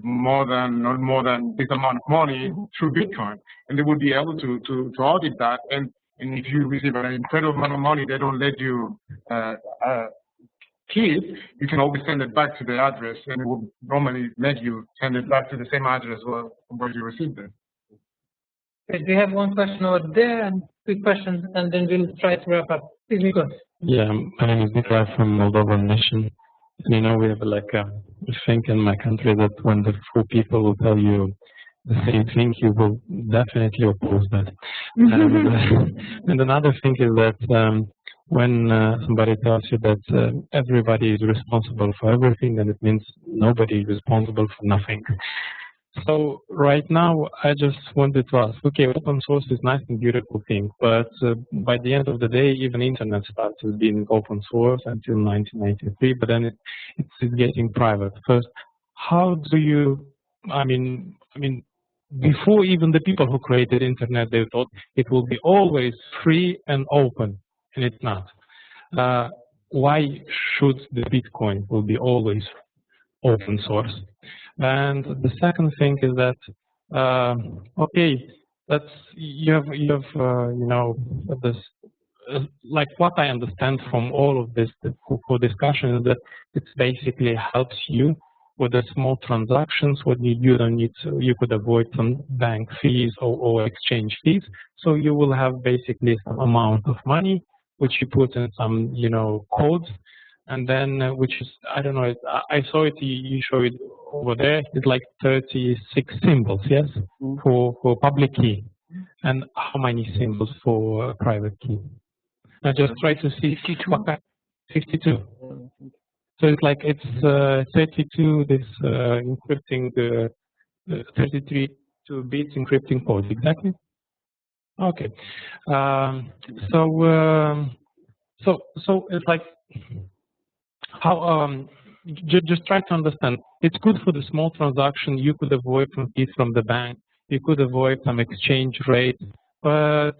more than this amount of money through Bitcoin, and they will be able to audit that. And if you receive an incredible amount of money, they don't let you keep, you can always send it back to the address, and it will normally make you send it back to the same address where you received it.
Okay, we have one question over there and quick questions, and then we'll try to wrap up. Please, Nicholas.
Yeah, my name is Nikolai from Moldovan Nation. And you know, we have like a thing in my country that when the four people will tell you the same thing, you will definitely oppose that. And another thing is that when somebody tells you that everybody is responsible for everything, then it means nobody is responsible for nothing. So right now, I just wanted to ask, okay, open source is nice and beautiful thing, but by the end of the day, even internet starts as being open source until 1993, but then it's getting private. First, how do you, I mean, before even the people who created internet, they thought it will be always free and open, and it's not. Why should the Bitcoin will be always open source? And the second thing is that, okay, that's you have you know, this like what I understand from all of this for discussion is that it basically helps you with the small transactions when you don't need to, you could avoid some bank fees or exchange fees. So you will have basically some amount of money which you put in some, you know, codes, and then which is, I don't know, I saw it, you show it over there, it's like 36 symbols, yes, for public key. And how many symbols for private key? I just try to see 52. So it's like it's 32 this encrypting 33 bits encrypting code, exactly. Okay. So it's like how just try to understand. It's good for the small transaction. You could avoid some fees from the bank. You could avoid some exchange rate. But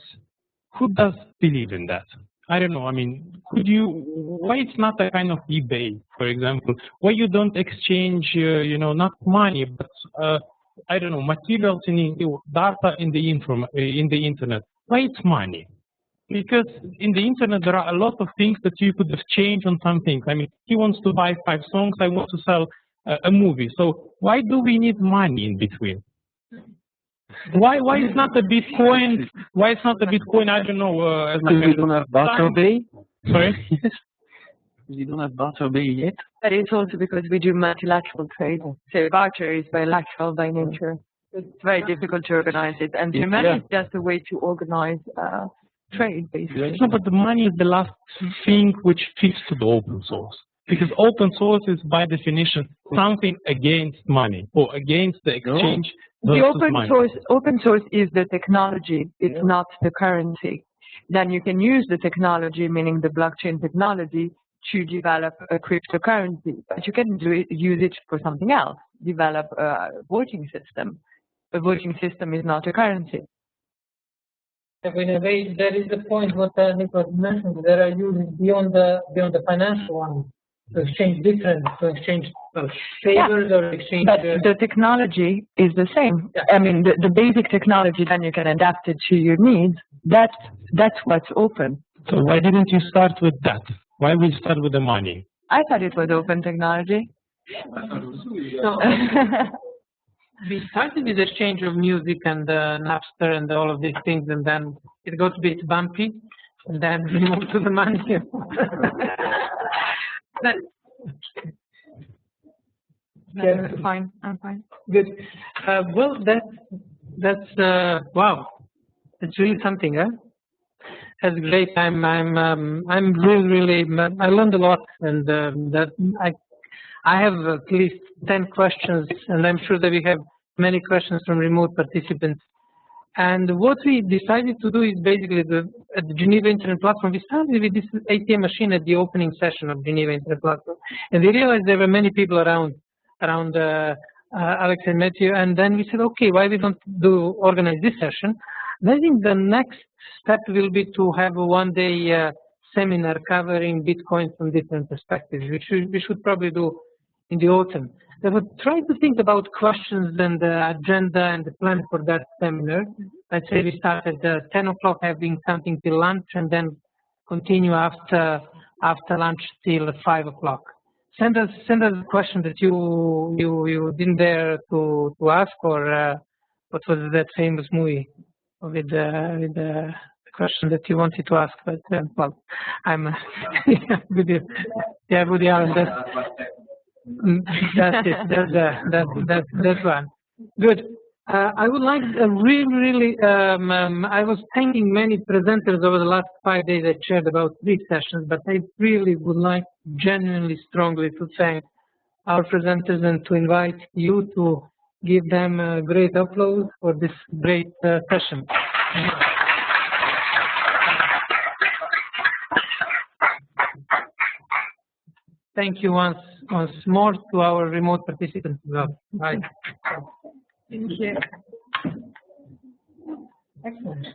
who does believe in that? I don't know. I mean, could you? Why it's not a kind of eBay, for example? Why you don't exchange, you know, not money, but I don't know, materials in data in the internet? Why it's money? Because in the internet there are a lot of things that you could have changed on some things. I mean, he wants to buy 5 songs. I want to sell a movie. So why do we need money in between? Why it's not a Bitcoin? Why it's not a Bitcoin? I don't know.
Because we don't have barter bay.
Sorry.
We don't have barter bay yet. But it's also because we do multilateral trade. So barter is bilateral by nature. It's very difficult to organize it, and the money is just a way to organize trade, basically.
No, but the money is the last thing which fits to the open source. Because open source is by definition something against money or against the exchange.
The open source is the technology, it's not the currency. Then you can use the technology, meaning the blockchain technology, to develop a cryptocurrency. But you can use it for something else, develop a voting system. A voting system is not a currency.
In a way, there is a point what Nicholas mentioned. There are uses beyond the financial one to exchange different, to exchange favors or exchange.
But the technology is the same. Yeah. I mean, the basic technology, then you can adapt it to your needs. That's what's open.
So why didn't you start with that? Why we start with the money?
I thought it was open technology.
We started with exchange of music and Napster and all of these things, and then it got a bit bumpy, and then we moved to the money.
I'm fine.
Good. Well, that's wow. It's really something, huh? That's great. I'm really I learned a lot, and that I have at least 10 questions, and I'm sure that we have many questions from remote participants. And what we decided to do is basically at the Geneva Internet Platform, we started with this ATM machine at the opening session of Geneva Internet Platform. And we realized there were many people around Alex and Mathieu, and then we said, okay, why we don't organize this session? And I think the next step will be to have a one-day seminar covering Bitcoin from different perspectives, which we should probably do in the autumn. I would try to think about questions and the agenda and the plan for that seminar. Let's say we start at 10 o'clock having something till lunch, and then continue after lunch till 5 o'clock. Send us a question that you didn't dare to ask, or what was that famous movie with the question that you wanted to ask? But well, I'm Woody Allen. That's it. That's one. Good. I would like I was thanking many presenters over the last 5 days. I chaired about 3 sessions, but I really would like genuinely, strongly to thank our presenters and to invite you to give them a great applause for this great session. Thank you once more to our remote participants as well. Bye.
Thank you.
Excellent.